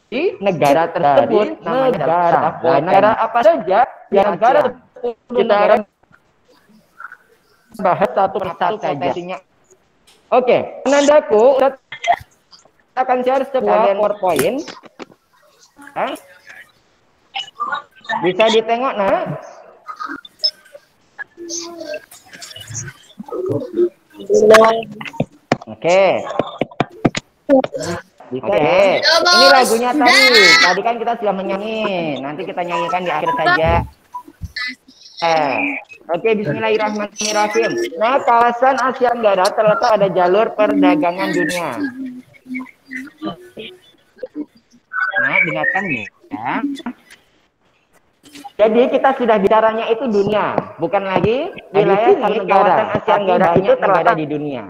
di negara tersebut, negara apa saja yang negara kita bahas satu persatu saja. Oke, Nandaku akan share sebuah PowerPoint. Bisa ditengok nah. Oke. Ini lagunya tadi. Tadi kan kita sudah menyanyi. Nanti kita nyanyikan di akhir saja. Oke, bismillahirrahmanirrahim. Nah, kawasan Asia Tenggara terletak pada jalur perdagangan dunia. Nah, dengarkan ya. Jadi kita sudah bicaranya itu dunia, bukan lagi wilayah kawasan Asia Tenggara itu terletak di dunia.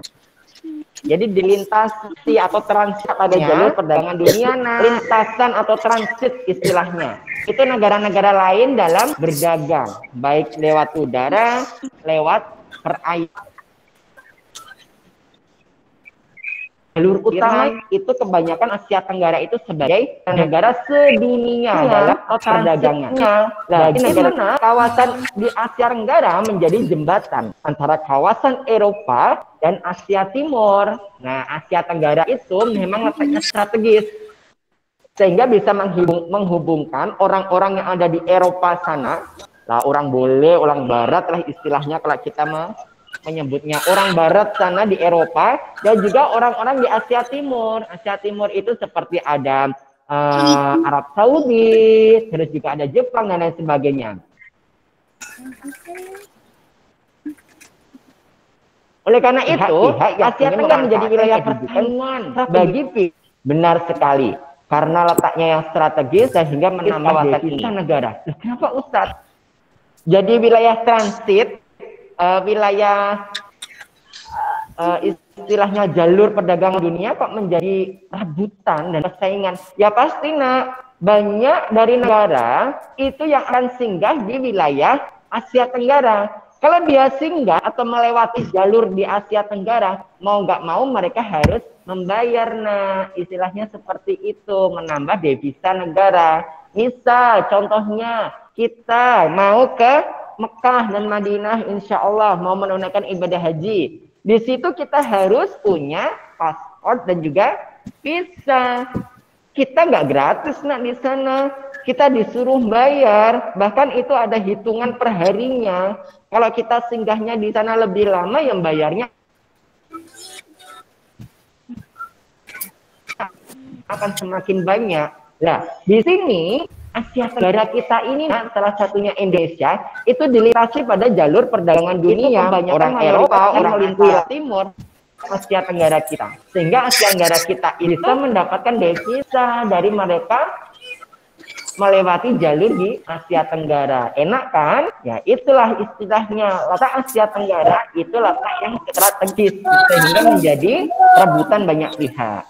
Jadi dilintasi atau transit pada jalur perdagangan dunia, lintasan atau transit istilahnya. Itu negara-negara lain dalam berdagang, baik lewat udara, lewat perairan. Jalur utama itu kebanyakan Asia Tenggara itu sebagai negara sedunia dalam perdagangan. Nah, negara kawasan di Asia Tenggara menjadi jembatan antara kawasan Eropa dan Asia Timur. Nah, Asia Tenggara itu memang letaknya strategis sehingga bisa menghubungkan orang-orang yang ada di Eropa sana. Lah, orang barat lah istilahnya kalau kita menyebutnya orang barat sana di Eropa dan juga orang-orang di Asia Timur. Asia Timur itu seperti ada Arab Saudi, terus juga ada Jepang dan lain sebagainya. Oleh karena itu, Asia Tenggara menjadi wilayah persaingan bagi benar sekali karena letaknya yang strategis sehingga menambah devisa negara. Kenapa Ustadz? Jadi wilayah transit, wilayah istilahnya jalur perdagangan dunia kok menjadi rebutan dan persaingan? Ya pasti banyak dari negara itu yang akan singgah di wilayah Asia Tenggara. Kalau dia singgah atau melewati jalur di Asia Tenggara, mau nggak mau mereka harus membayar. Istilahnya seperti itu, menambah devisa negara. Misal contohnya kita mau ke Mekah dan Madinah, insya Allah mau menunaikan ibadah haji. Di situ kita harus punya paspor dan juga visa. Kita nggak gratis nak di sana. Kita disuruh bayar, bahkan itu ada hitungan per harinya. Kalau kita singgahnya di sana lebih lama, yang bayarnya akan semakin banyak. Nah, di sini Asia Tenggara kita ini, salah satunya Indonesia, itu dilintasi pada jalur perdagangan dunia. Orang Eropa, orang Asia Timur, Asia Tenggara kita. Sehingga Asia Tenggara kita bisa mendapatkan devisa dari mereka melewati jalur di Asia Tenggara. Enak kan? Ya itulah istilahnya. Letak Asia Tenggara itu letak yang strategis sehingga menjadi rebutan banyak pihak.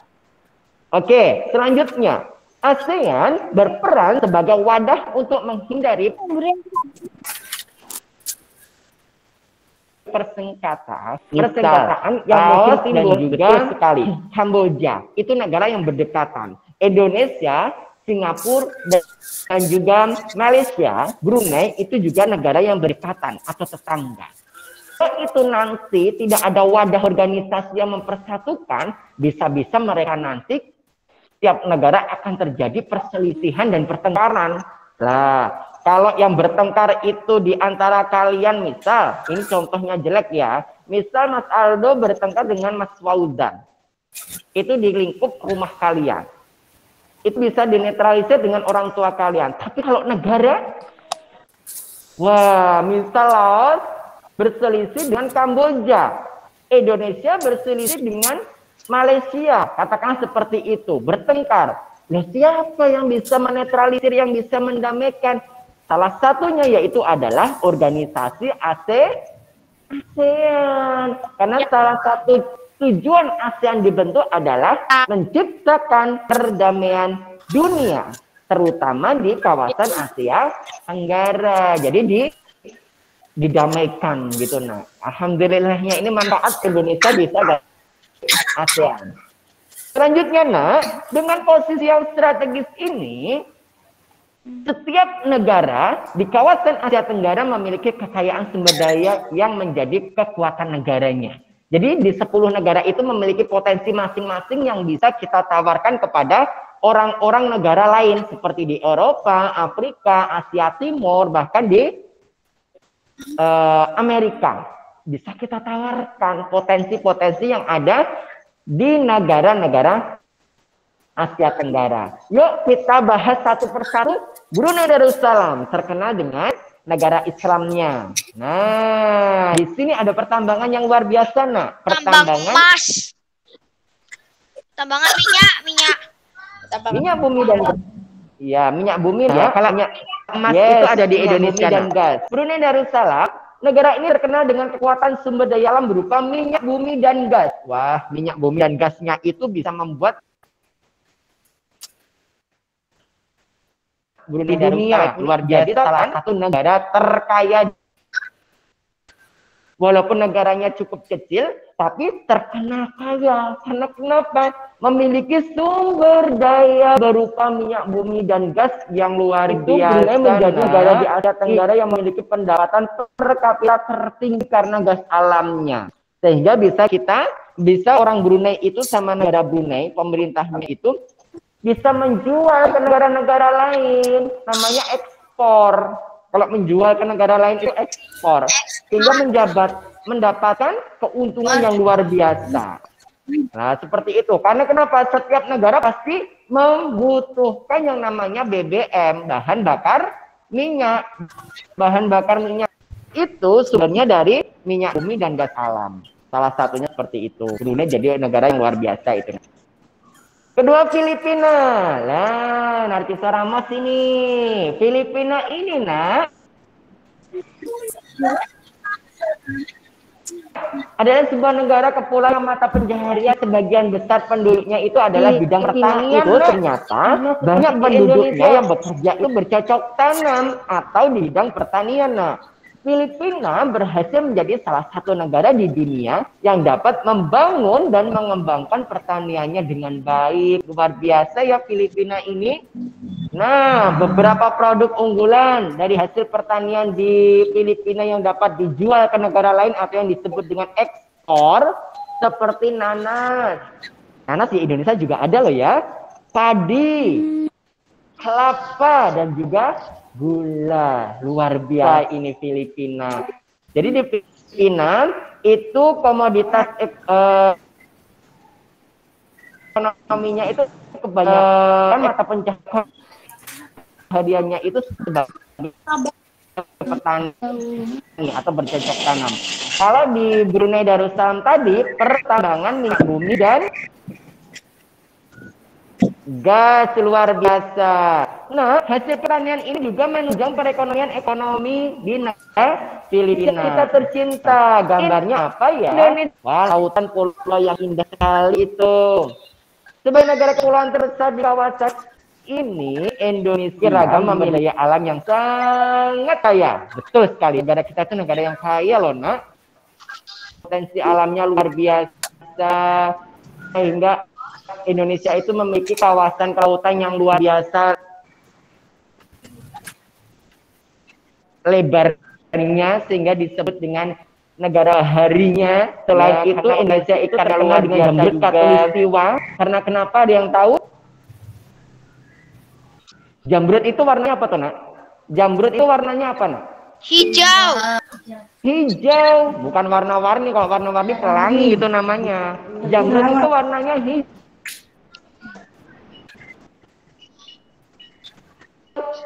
Oke, selanjutnya ASEAN berperan sebagai wadah untuk menghindari persengketaan yang mungkin timbul juga sekali. Kamboja itu negara yang berdekatan. Indonesia, Singapura, dan juga Malaysia, Brunei itu juga negara yang berdekatan atau tetangga. Kalau itu nanti tidak ada wadah organisasi yang mempersatukan, bisa-bisa mereka nanti tiap negara akan terjadi perselisihan dan pertengkaran. Nah, kalau yang bertengkar itu di antara kalian, misal, ini contohnya jelek ya, misal Mas Aldo bertengkar dengan Mas Faudan, itu di lingkup rumah kalian. Itu bisa dinetralisir dengan orang tua kalian. Tapi kalau negara, wah, misal Laos berselisih dengan Kamboja, Indonesia berselisih dengan Malaysia, katakan seperti itu, bertengkar. Nah, siapa yang bisa menetralisir, yang bisa mendamaikan? Salah satunya yaitu adalah organisasi ASEAN. Karena salah satu tujuan ASEAN dibentuk adalah menciptakan perdamaian dunia, terutama di kawasan Asia Tenggara. Jadi didamaikan gitu. Nah, alhamdulillahnya ini manfaat Indonesia bisa ASEAN. Selanjutnya, nak, dengan posisi yang strategis ini, setiap negara di kawasan Asia Tenggara memiliki kekayaan sumber daya yang menjadi kekuatan negaranya. Jadi di 10 negara itu memiliki potensi masing-masing yang bisa kita tawarkan kepada orang-orang negara lain seperti di Eropa, Afrika, Asia Timur, bahkan di Amerika. Bisa kita tawarkan potensi-potensi yang ada di negara-negara Asia Tenggara. Yuk kita bahas satu persatu. Brunei Darussalam terkenal dengan negara Islamnya. Nah, di sini ada pertambangan yang luar biasa, nak. Pertambangan emas. Tambangan minyak bumi dan ya, minyak bumi ya. Kalau minyak emas itu ada di Indonesia dan gas. Brunei Darussalam, negara ini terkenal dengan kekuatan sumber daya alam berupa minyak bumi dan gas. Wah, minyak bumi dan gasnya itu bisa membuat Brunei dunia luar biasa, salah satu negara terkaya. Walaupun negaranya cukup kecil, tapi terkenal kaya. Karena kenapa? Memiliki sumber daya berupa minyak bumi dan gas yang luar biasa. Brunei menjadi negara di Asia Tenggara yang memiliki pendapatan per kapita tertinggi karena gas alamnya. Sehingga bisa orang Brunei itu sama negara Brunei, pemerintahnya itu bisa menjual ke negara-negara lain, namanya ekspor. Kalau menjual ke negara lain itu ekspor, sehingga mendapatkan keuntungan yang luar biasa. Nah, seperti itu. Karena kenapa? Setiap negara pasti membutuhkan yang namanya BBM, bahan bakar minyak. Bahan bakar minyak itu sumbernya dari minyak bumi dan gas alam. Salah satunya seperti itu. Brunei jadi negara yang luar biasa itu. Kedua, Filipina. Nah, Narcisa Ramos ini. Filipina ini, nak, adalah sebuah negara kepulauan mata pencaharian. Sebagian besar penduduknya itu adalah bidang pertanian. Itu ternyata banyak penduduknya yang bekerja itu bercocok tanam atau di bidang pertanian. Nah, Filipina berhasil menjadi salah satu negara di dunia yang dapat membangun dan mengembangkan pertaniannya dengan baik. Luar biasa ya Filipina ini. Nah, beberapa produk unggulan dari hasil pertanian di Filipina yang dapat dijual ke negara lain atau yang disebut dengan ekspor seperti nanas. Nanas di Indonesia juga ada loh ya. padi, kelapa, dan juga gula. Luar biasa ini Filipina. Jadi di Filipina itu komoditas ekonominya itu kebanyakan mata pencahariannya itu sebagai petani atau bercocok tanam. Kalau di Brunei Darussalam tadi pertambangan minyak bumi dan gas luar biasa. Nah, hasil pertanian ini juga menunjang perekonomian ekonomi di negara Filipina. Kita tercinta, gambarnya apa ya? Wah, lautan pulau yang indah sekali itu. Sebagai negara kepulauan terbesar di kawasan ini, Indonesia ragam memiliki daya alam yang sangat kaya. Betul sekali, negara kita itu negara yang kaya loh, nak. Potensi alamnya luar biasa, sehingga Indonesia itu memiliki kawasan kelautan yang luar biasa, lebarnya sehingga disebut dengan negara harinya. Selain itu Indonesia itu terkenal dengan jamrut khatulistiwa. Karena kenapa, ada yang tahu? Jamrut itu warnanya apa tuh, nak? Jamrut itu warnanya apa, nak? Hijau. Hijau, bukan warna-warni. Kalau warna-warni pelangi itu namanya. Jamrut itu warnanya hijau.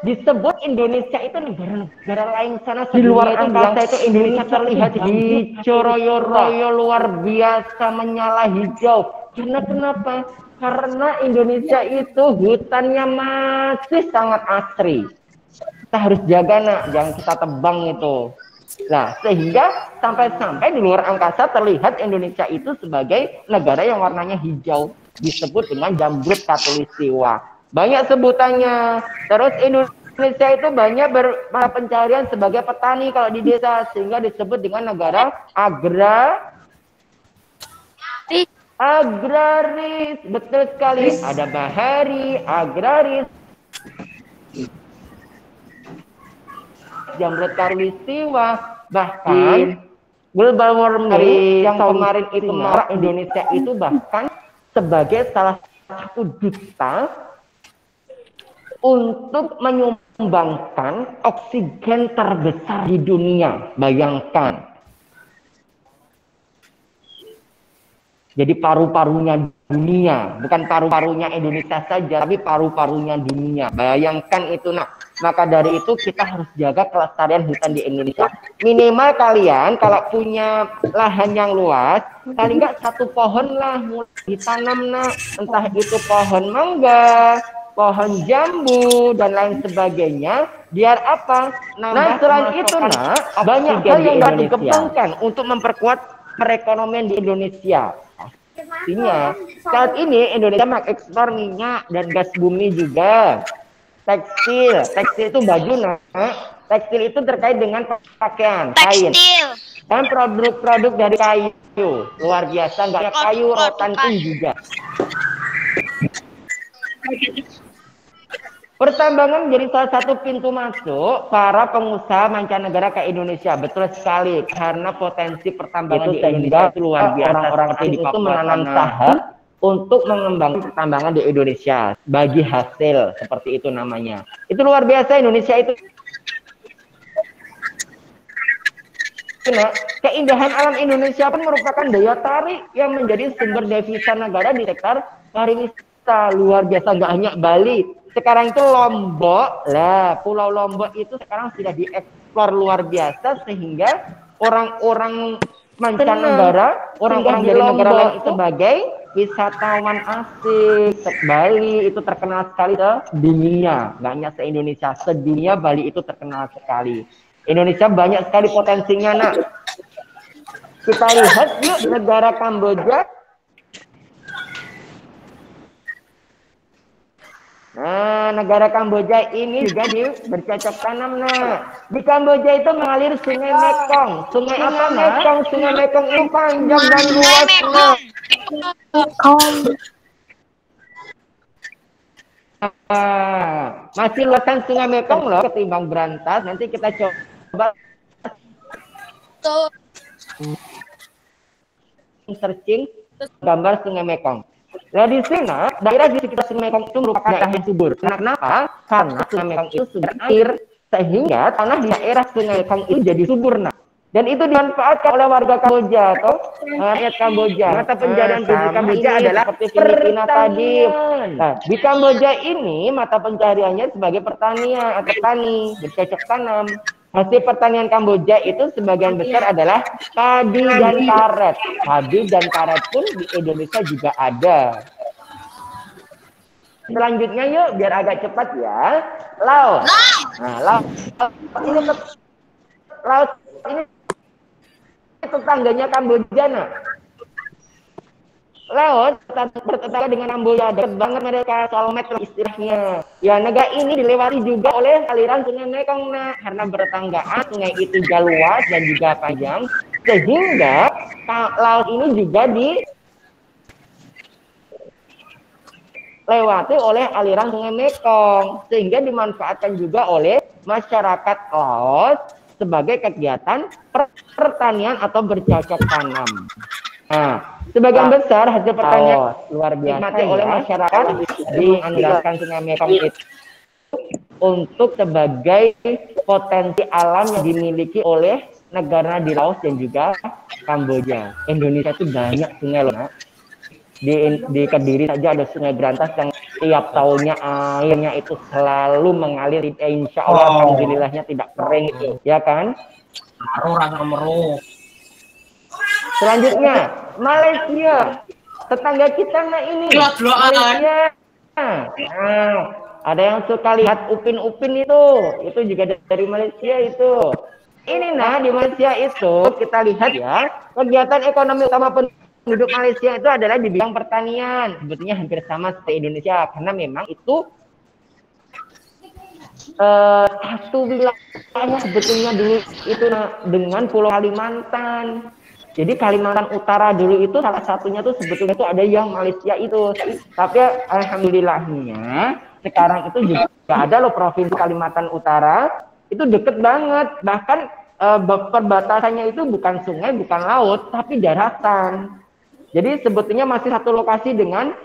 Disebut Indonesia itu negara-negara lain sana di luar angkasa itu Indonesia terlihat hijau royo-royo, luar biasa, menyala hijau. Karena kenapa? Karena Indonesia itu hutannya masih sangat asri. Kita harus jaga, nak, jangan kita tebang itu. Nah, sehingga sampai-sampai di luar angkasa terlihat Indonesia itu sebagai negara yang warnanya hijau, disebut dengan jamrut khatulistiwa. Banyak sebutannya. Terus Indonesia itu banyak pencarian sebagai petani kalau di desa, sehingga disebut dengan negara agraris. Betul sekali. Ada bahari, agraris, jamrut khatulistiwa, bahkan global warming yang kemarin itu marak Indonesia itu bahkan sebagai salah satu duta untuk menyumbangkan oksigen terbesar di dunia. Bayangkan. Jadi paru-parunya dunia, bukan paru-parunya Indonesia saja, tapi paru-parunya dunia. Bayangkan itu, nak. Maka dari itu kita harus jaga kelestarian hutan di Indonesia. Minimal kalian kalau punya lahan yang luas, paling enggak satu pohon lah mulai ditanam, nak. Entah itu pohon mangga, pohon jambu, dan lain sebagainya. Biar apa? Nah, selain itu, nak, banyak hal yang dapat dikembangkan untuk memperkuat perekonomian di Indonesia. Artinya, saat ini Indonesia mengekspor minyak dan gas bumi juga. Tekstil itu baju, nak. Tekstil itu terkait dengan pakaian, kain. Dan produk-produk dari kayu. Luar biasa, nggak hanya kayu, rotan pun juga. Pertambangan menjadi salah satu pintu masuk para pengusaha mancanegara ke Indonesia. Betul sekali, karena potensi pertambangan itu di Indonesia itu luar biasa. Orang-orang itu menanam saham untuk mengembangkan pertambangan di Indonesia, bagi hasil, seperti itu namanya. Itu luar biasa Indonesia itu. Nah, keindahan alam Indonesia pun merupakan daya tarik yang menjadi sumber devisa negara di sektor pariwisata. Luar biasa, nggak hanya Bali. Sekarang itu Lombok, lah Pulau Lombok itu sekarang sudah dieksplor luar biasa, sehingga orang-orang mancanegara, orang-orang dari negara lain itu sebagai wisatawan asing. Bali itu terkenal sekali ke dunia, nggak hanya se-Indonesia, sedunia Bali itu terkenal sekali. Indonesia banyak sekali potensinya, nak. Kita lihat yuk negara Kamboja. Nah, negara Kamboja ini juga bercocok tanam, nah. Di Kamboja itu mengalir Sungai Mekong. Sungai apa, Mekong? Sungai Mekong itu panjang dan luas, nah. Masih luasan Sungai Mekong loh ketimbang Berantas. Nanti kita coba searching gambar Sungai Mekong. Nah di sana daerah di sekitar Sungai Mekong itu merupakan daerah yang subur. Kenapa? Karena Sungai Mekong itu sumber air sehingga tanah di daerah Sungai Mekong itu jadi subur. Nah, dan itu dimanfaatkan oleh warga Kamboja atau rakyat Kamboja. Mata pencarian di Kamboja adalah seperti Filipina tadi. Nah, di Kamboja ini mata pencariannya sebagai pertanian atau petani bercocok tanam. Hasil pertanian Kamboja itu sebagian besar adalah padi dan karet. Padi dan karet pun di Indonesia juga ada. Selanjutnya yuk, biar agak cepat ya. Laut. Nah, laut ini tetangganya Kamboja. Nah, laut bertetangga dengan Kamboja, dekat banget mereka, soal meter istilahnya. Ya, negara ini dilewati juga oleh aliran Sungai Mekong, nah, karena bertetanggaan sungai itu juga luas dan juga panjang, sehingga laut ini juga dilewati oleh aliran Sungai Mekong, sehingga dimanfaatkan juga oleh masyarakat laut sebagai kegiatan pertanian atau bercocok tanam. Nah, sebagian besar hasil pertanian luar biasa dinikmati oleh masyarakat di andalkan Sungai Mekong itu untuk sebagai potensi alam yang dimiliki oleh negara di Laos dan juga Kamboja. Indonesia itu banyak sungai loh. Di Kediri saja ada Sungai Berantas yang tiap tahunnya airnya itu selalu mengalir. Insya Allah alhamdulillahnya tidak kering itu, ya kan? Selanjutnya Malaysia, tetangga kita nah ini Malaysia. Nah, ada yang suka lihat upin-upin itu juga dari Malaysia itu. Ini nah di Malaysia itu kita lihat ya, kegiatan ekonomi utama penduduk Malaysia itu adalah di bidang pertanian. Sebetulnya hampir sama seperti Indonesia karena memang itu satu wilayah sebetulnya dulu itu dengan Pulau Kalimantan. Jadi Kalimantan Utara dulu itu salah satunya tuh sebetulnya itu ada yang Malaysia itu. Tapi alhamdulillahnya sekarang itu juga ada loh provinsi Kalimantan Utara itu deket banget. Bahkan perbatasannya itu bukan sungai, bukan laut, tapi daratan. Jadi sebetulnya masih satu lokasi dengan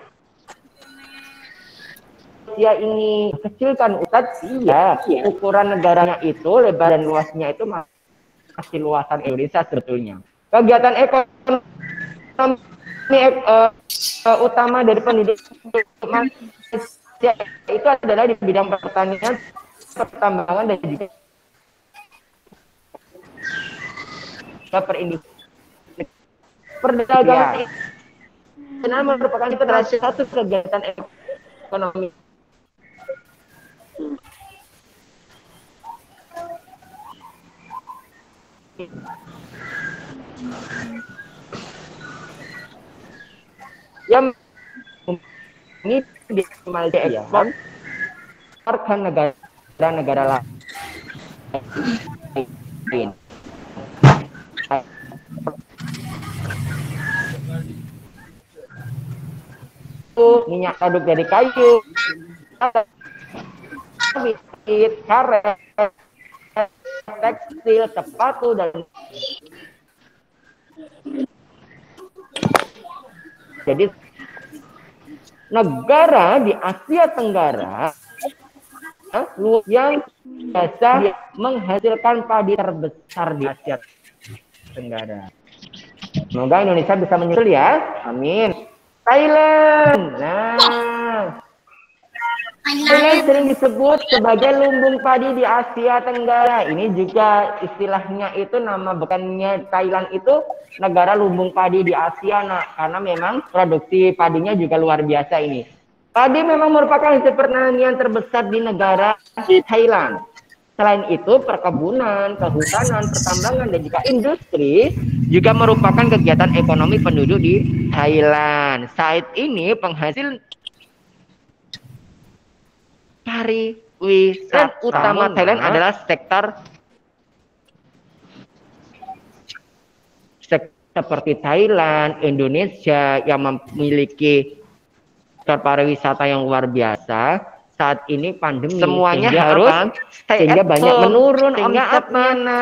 Malaysia ini. Kecilkan Ustadz, iya, ukuran negaranya itu, lebar dan luasnya itu masih luasan Indonesia sebetulnya. Kegiatan ekonomi utama dari penduduk Malaysia itu adalah di bidang pertanian, pertambangan, dan juga perindustrian. Perdagangan internasional merupakan satu kegiatan ekonomi yang ini di Malaysia ekspor ke negara-negara lain. Minyak produk dari kayu, karet, tekstil, sepatu, dan jadi negara di Asia Tenggara yang biasa menghasilkan padi terbesar di Asia Tenggara. Semoga Indonesia bisa menyusul ya. Amin. Thailand. Nah, Thailand sering disebut sebagai lumbung padi di Asia Tenggara. Ini juga istilahnya itu nama bukannya Thailand itu negara lumbung padi di Asia, nah, karena memang produksi padinya juga luar biasa ini. Padi memang merupakan hasil pertanian terbesar di negara Thailand. Selain itu, perkebunan, kehutanan, pertambangan, dan juga industri juga merupakan kegiatan ekonomi penduduk di Thailand. Saat ini penghasil pariwisata utama Thailand adalah sektor seperti Thailand, Indonesia yang memiliki sektor pariwisata yang luar biasa. Saat ini pandemi semuanya harus sehingga banyak menurun omsetnya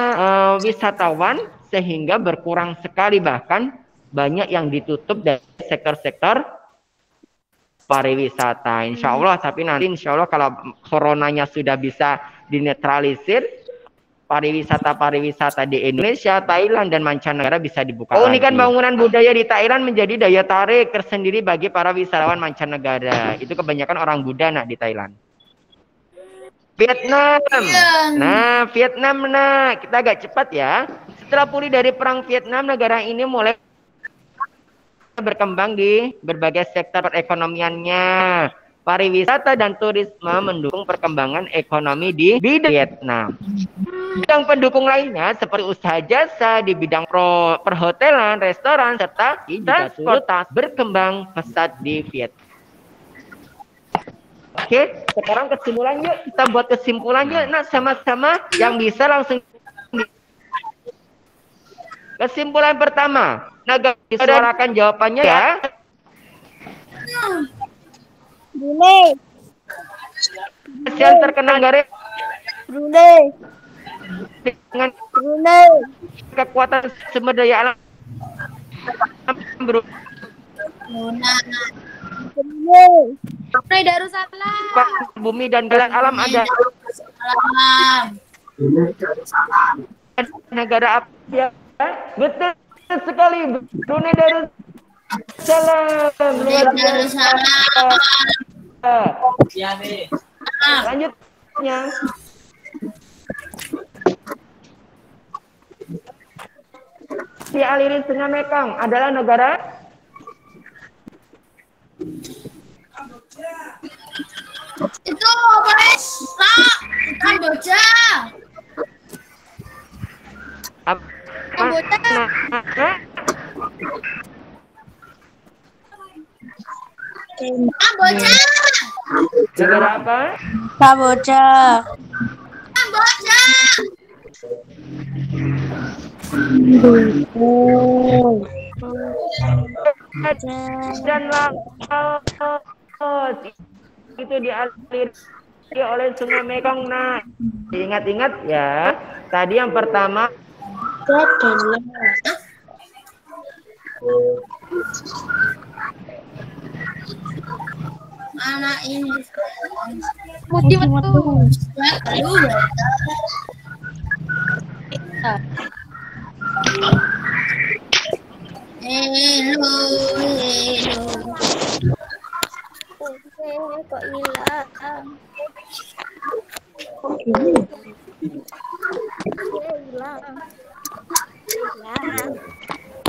wisatawan sehingga berkurang sekali, bahkan banyak yang ditutup dari sektor-sektor pariwisata. Insya Allah, tapi nanti insya Allah kalau coronanya sudah bisa dinetralisir, pariwisata di Indonesia, Thailand, dan mancanegara bisa dibuka lagi. Keunikan bangunan budaya di Thailand menjadi daya tarik tersendiri bagi para wisatawan mancanegara. Itu kebanyakan orang Buddha di Thailand. Vietnam. Nah, Vietnam, kita agak cepat ya. Setelah pulih dari perang Vietnam, negara ini mulai berkembang di berbagai sektor perekonomiannya. Pariwisata dan turisme mendukung perkembangan ekonomi di bidang Vietnam. Bidang pendukung lainnya seperti usaha jasa di bidang perhotelan, restoran, serta transportasi berkembang pesat di Vietnam. Oke, sekarang kesimpulan yuk. Kita buat kesimpulan yuk. Nah, sama-sama yang bisa langsung. Kesimpulan pertama. Naga disuarakan jawabannya ya. Brunei. Yang terkenal garis Brunei. dengan Brunei. kekuatan sumber daya alam Brunei. Darussalam. bumi dan gerak alam ada. Negara apa ya? Betul sekali. Brunei Darussalam. Lanjutnya. Di aliran Sungai Mekong adalah negara Itu boleh Kamboja. Kamboja. Kamboja. Negara apa? Kamboja. Kamboja. Dan Laos itu dialiri oleh Sungai Mekong. Nah, ingat-ingat ya. Tadi yang pertama Anak ini Putih betul. Hello. Kok hilang?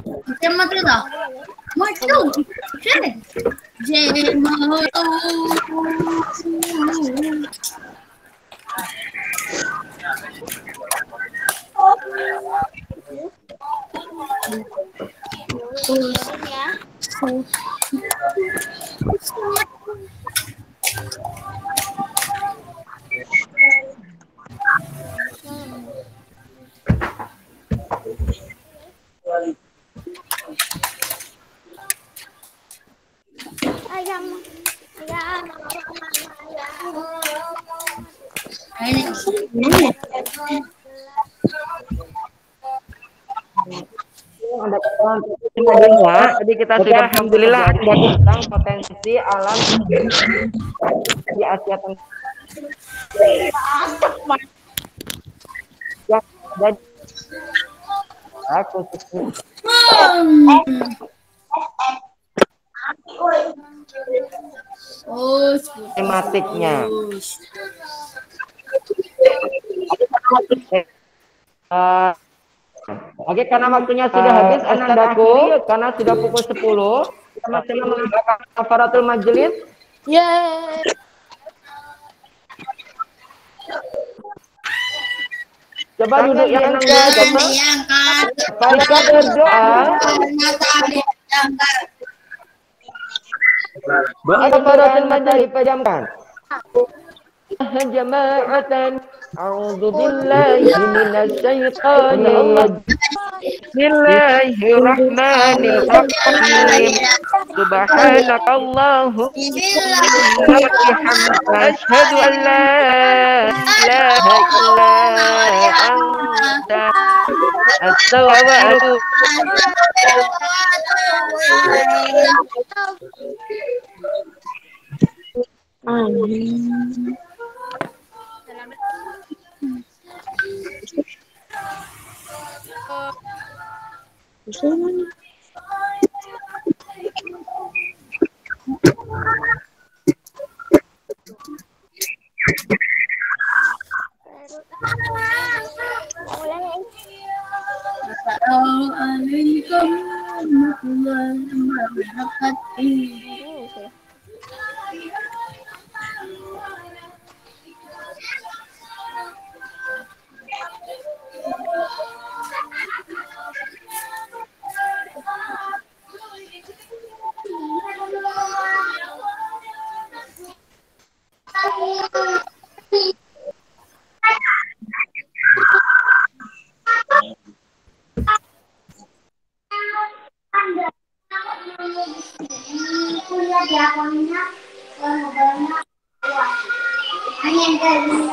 Macam mana dah? Macam. Jadi kita sudah alhamdulillah ada tentang potensi alam di Asia Tenggara. Ya, dan aku tematiknya. Oke, karena waktunya sudah habis, anandaku, karena sudah pukul 10, sama-sama mengadakan kafaratul majelis. Yeay. Coba duduk yang baiklah berdoa. Doa kafaratul majelis dipejamkan. Jama'atan a'udzu billahi minasy syaithanir rajim. Bismillahirrahmanirrahim. Subhanakallahumma wa bihamdika asyhadu an la ilaha illa anta astaghfiruka wa atubu ilaik. Amin. Assalamualaikum warahmatullahi wabarakatuh. Kuliah di akunnya, mobilnya, hanya yang kayak gini.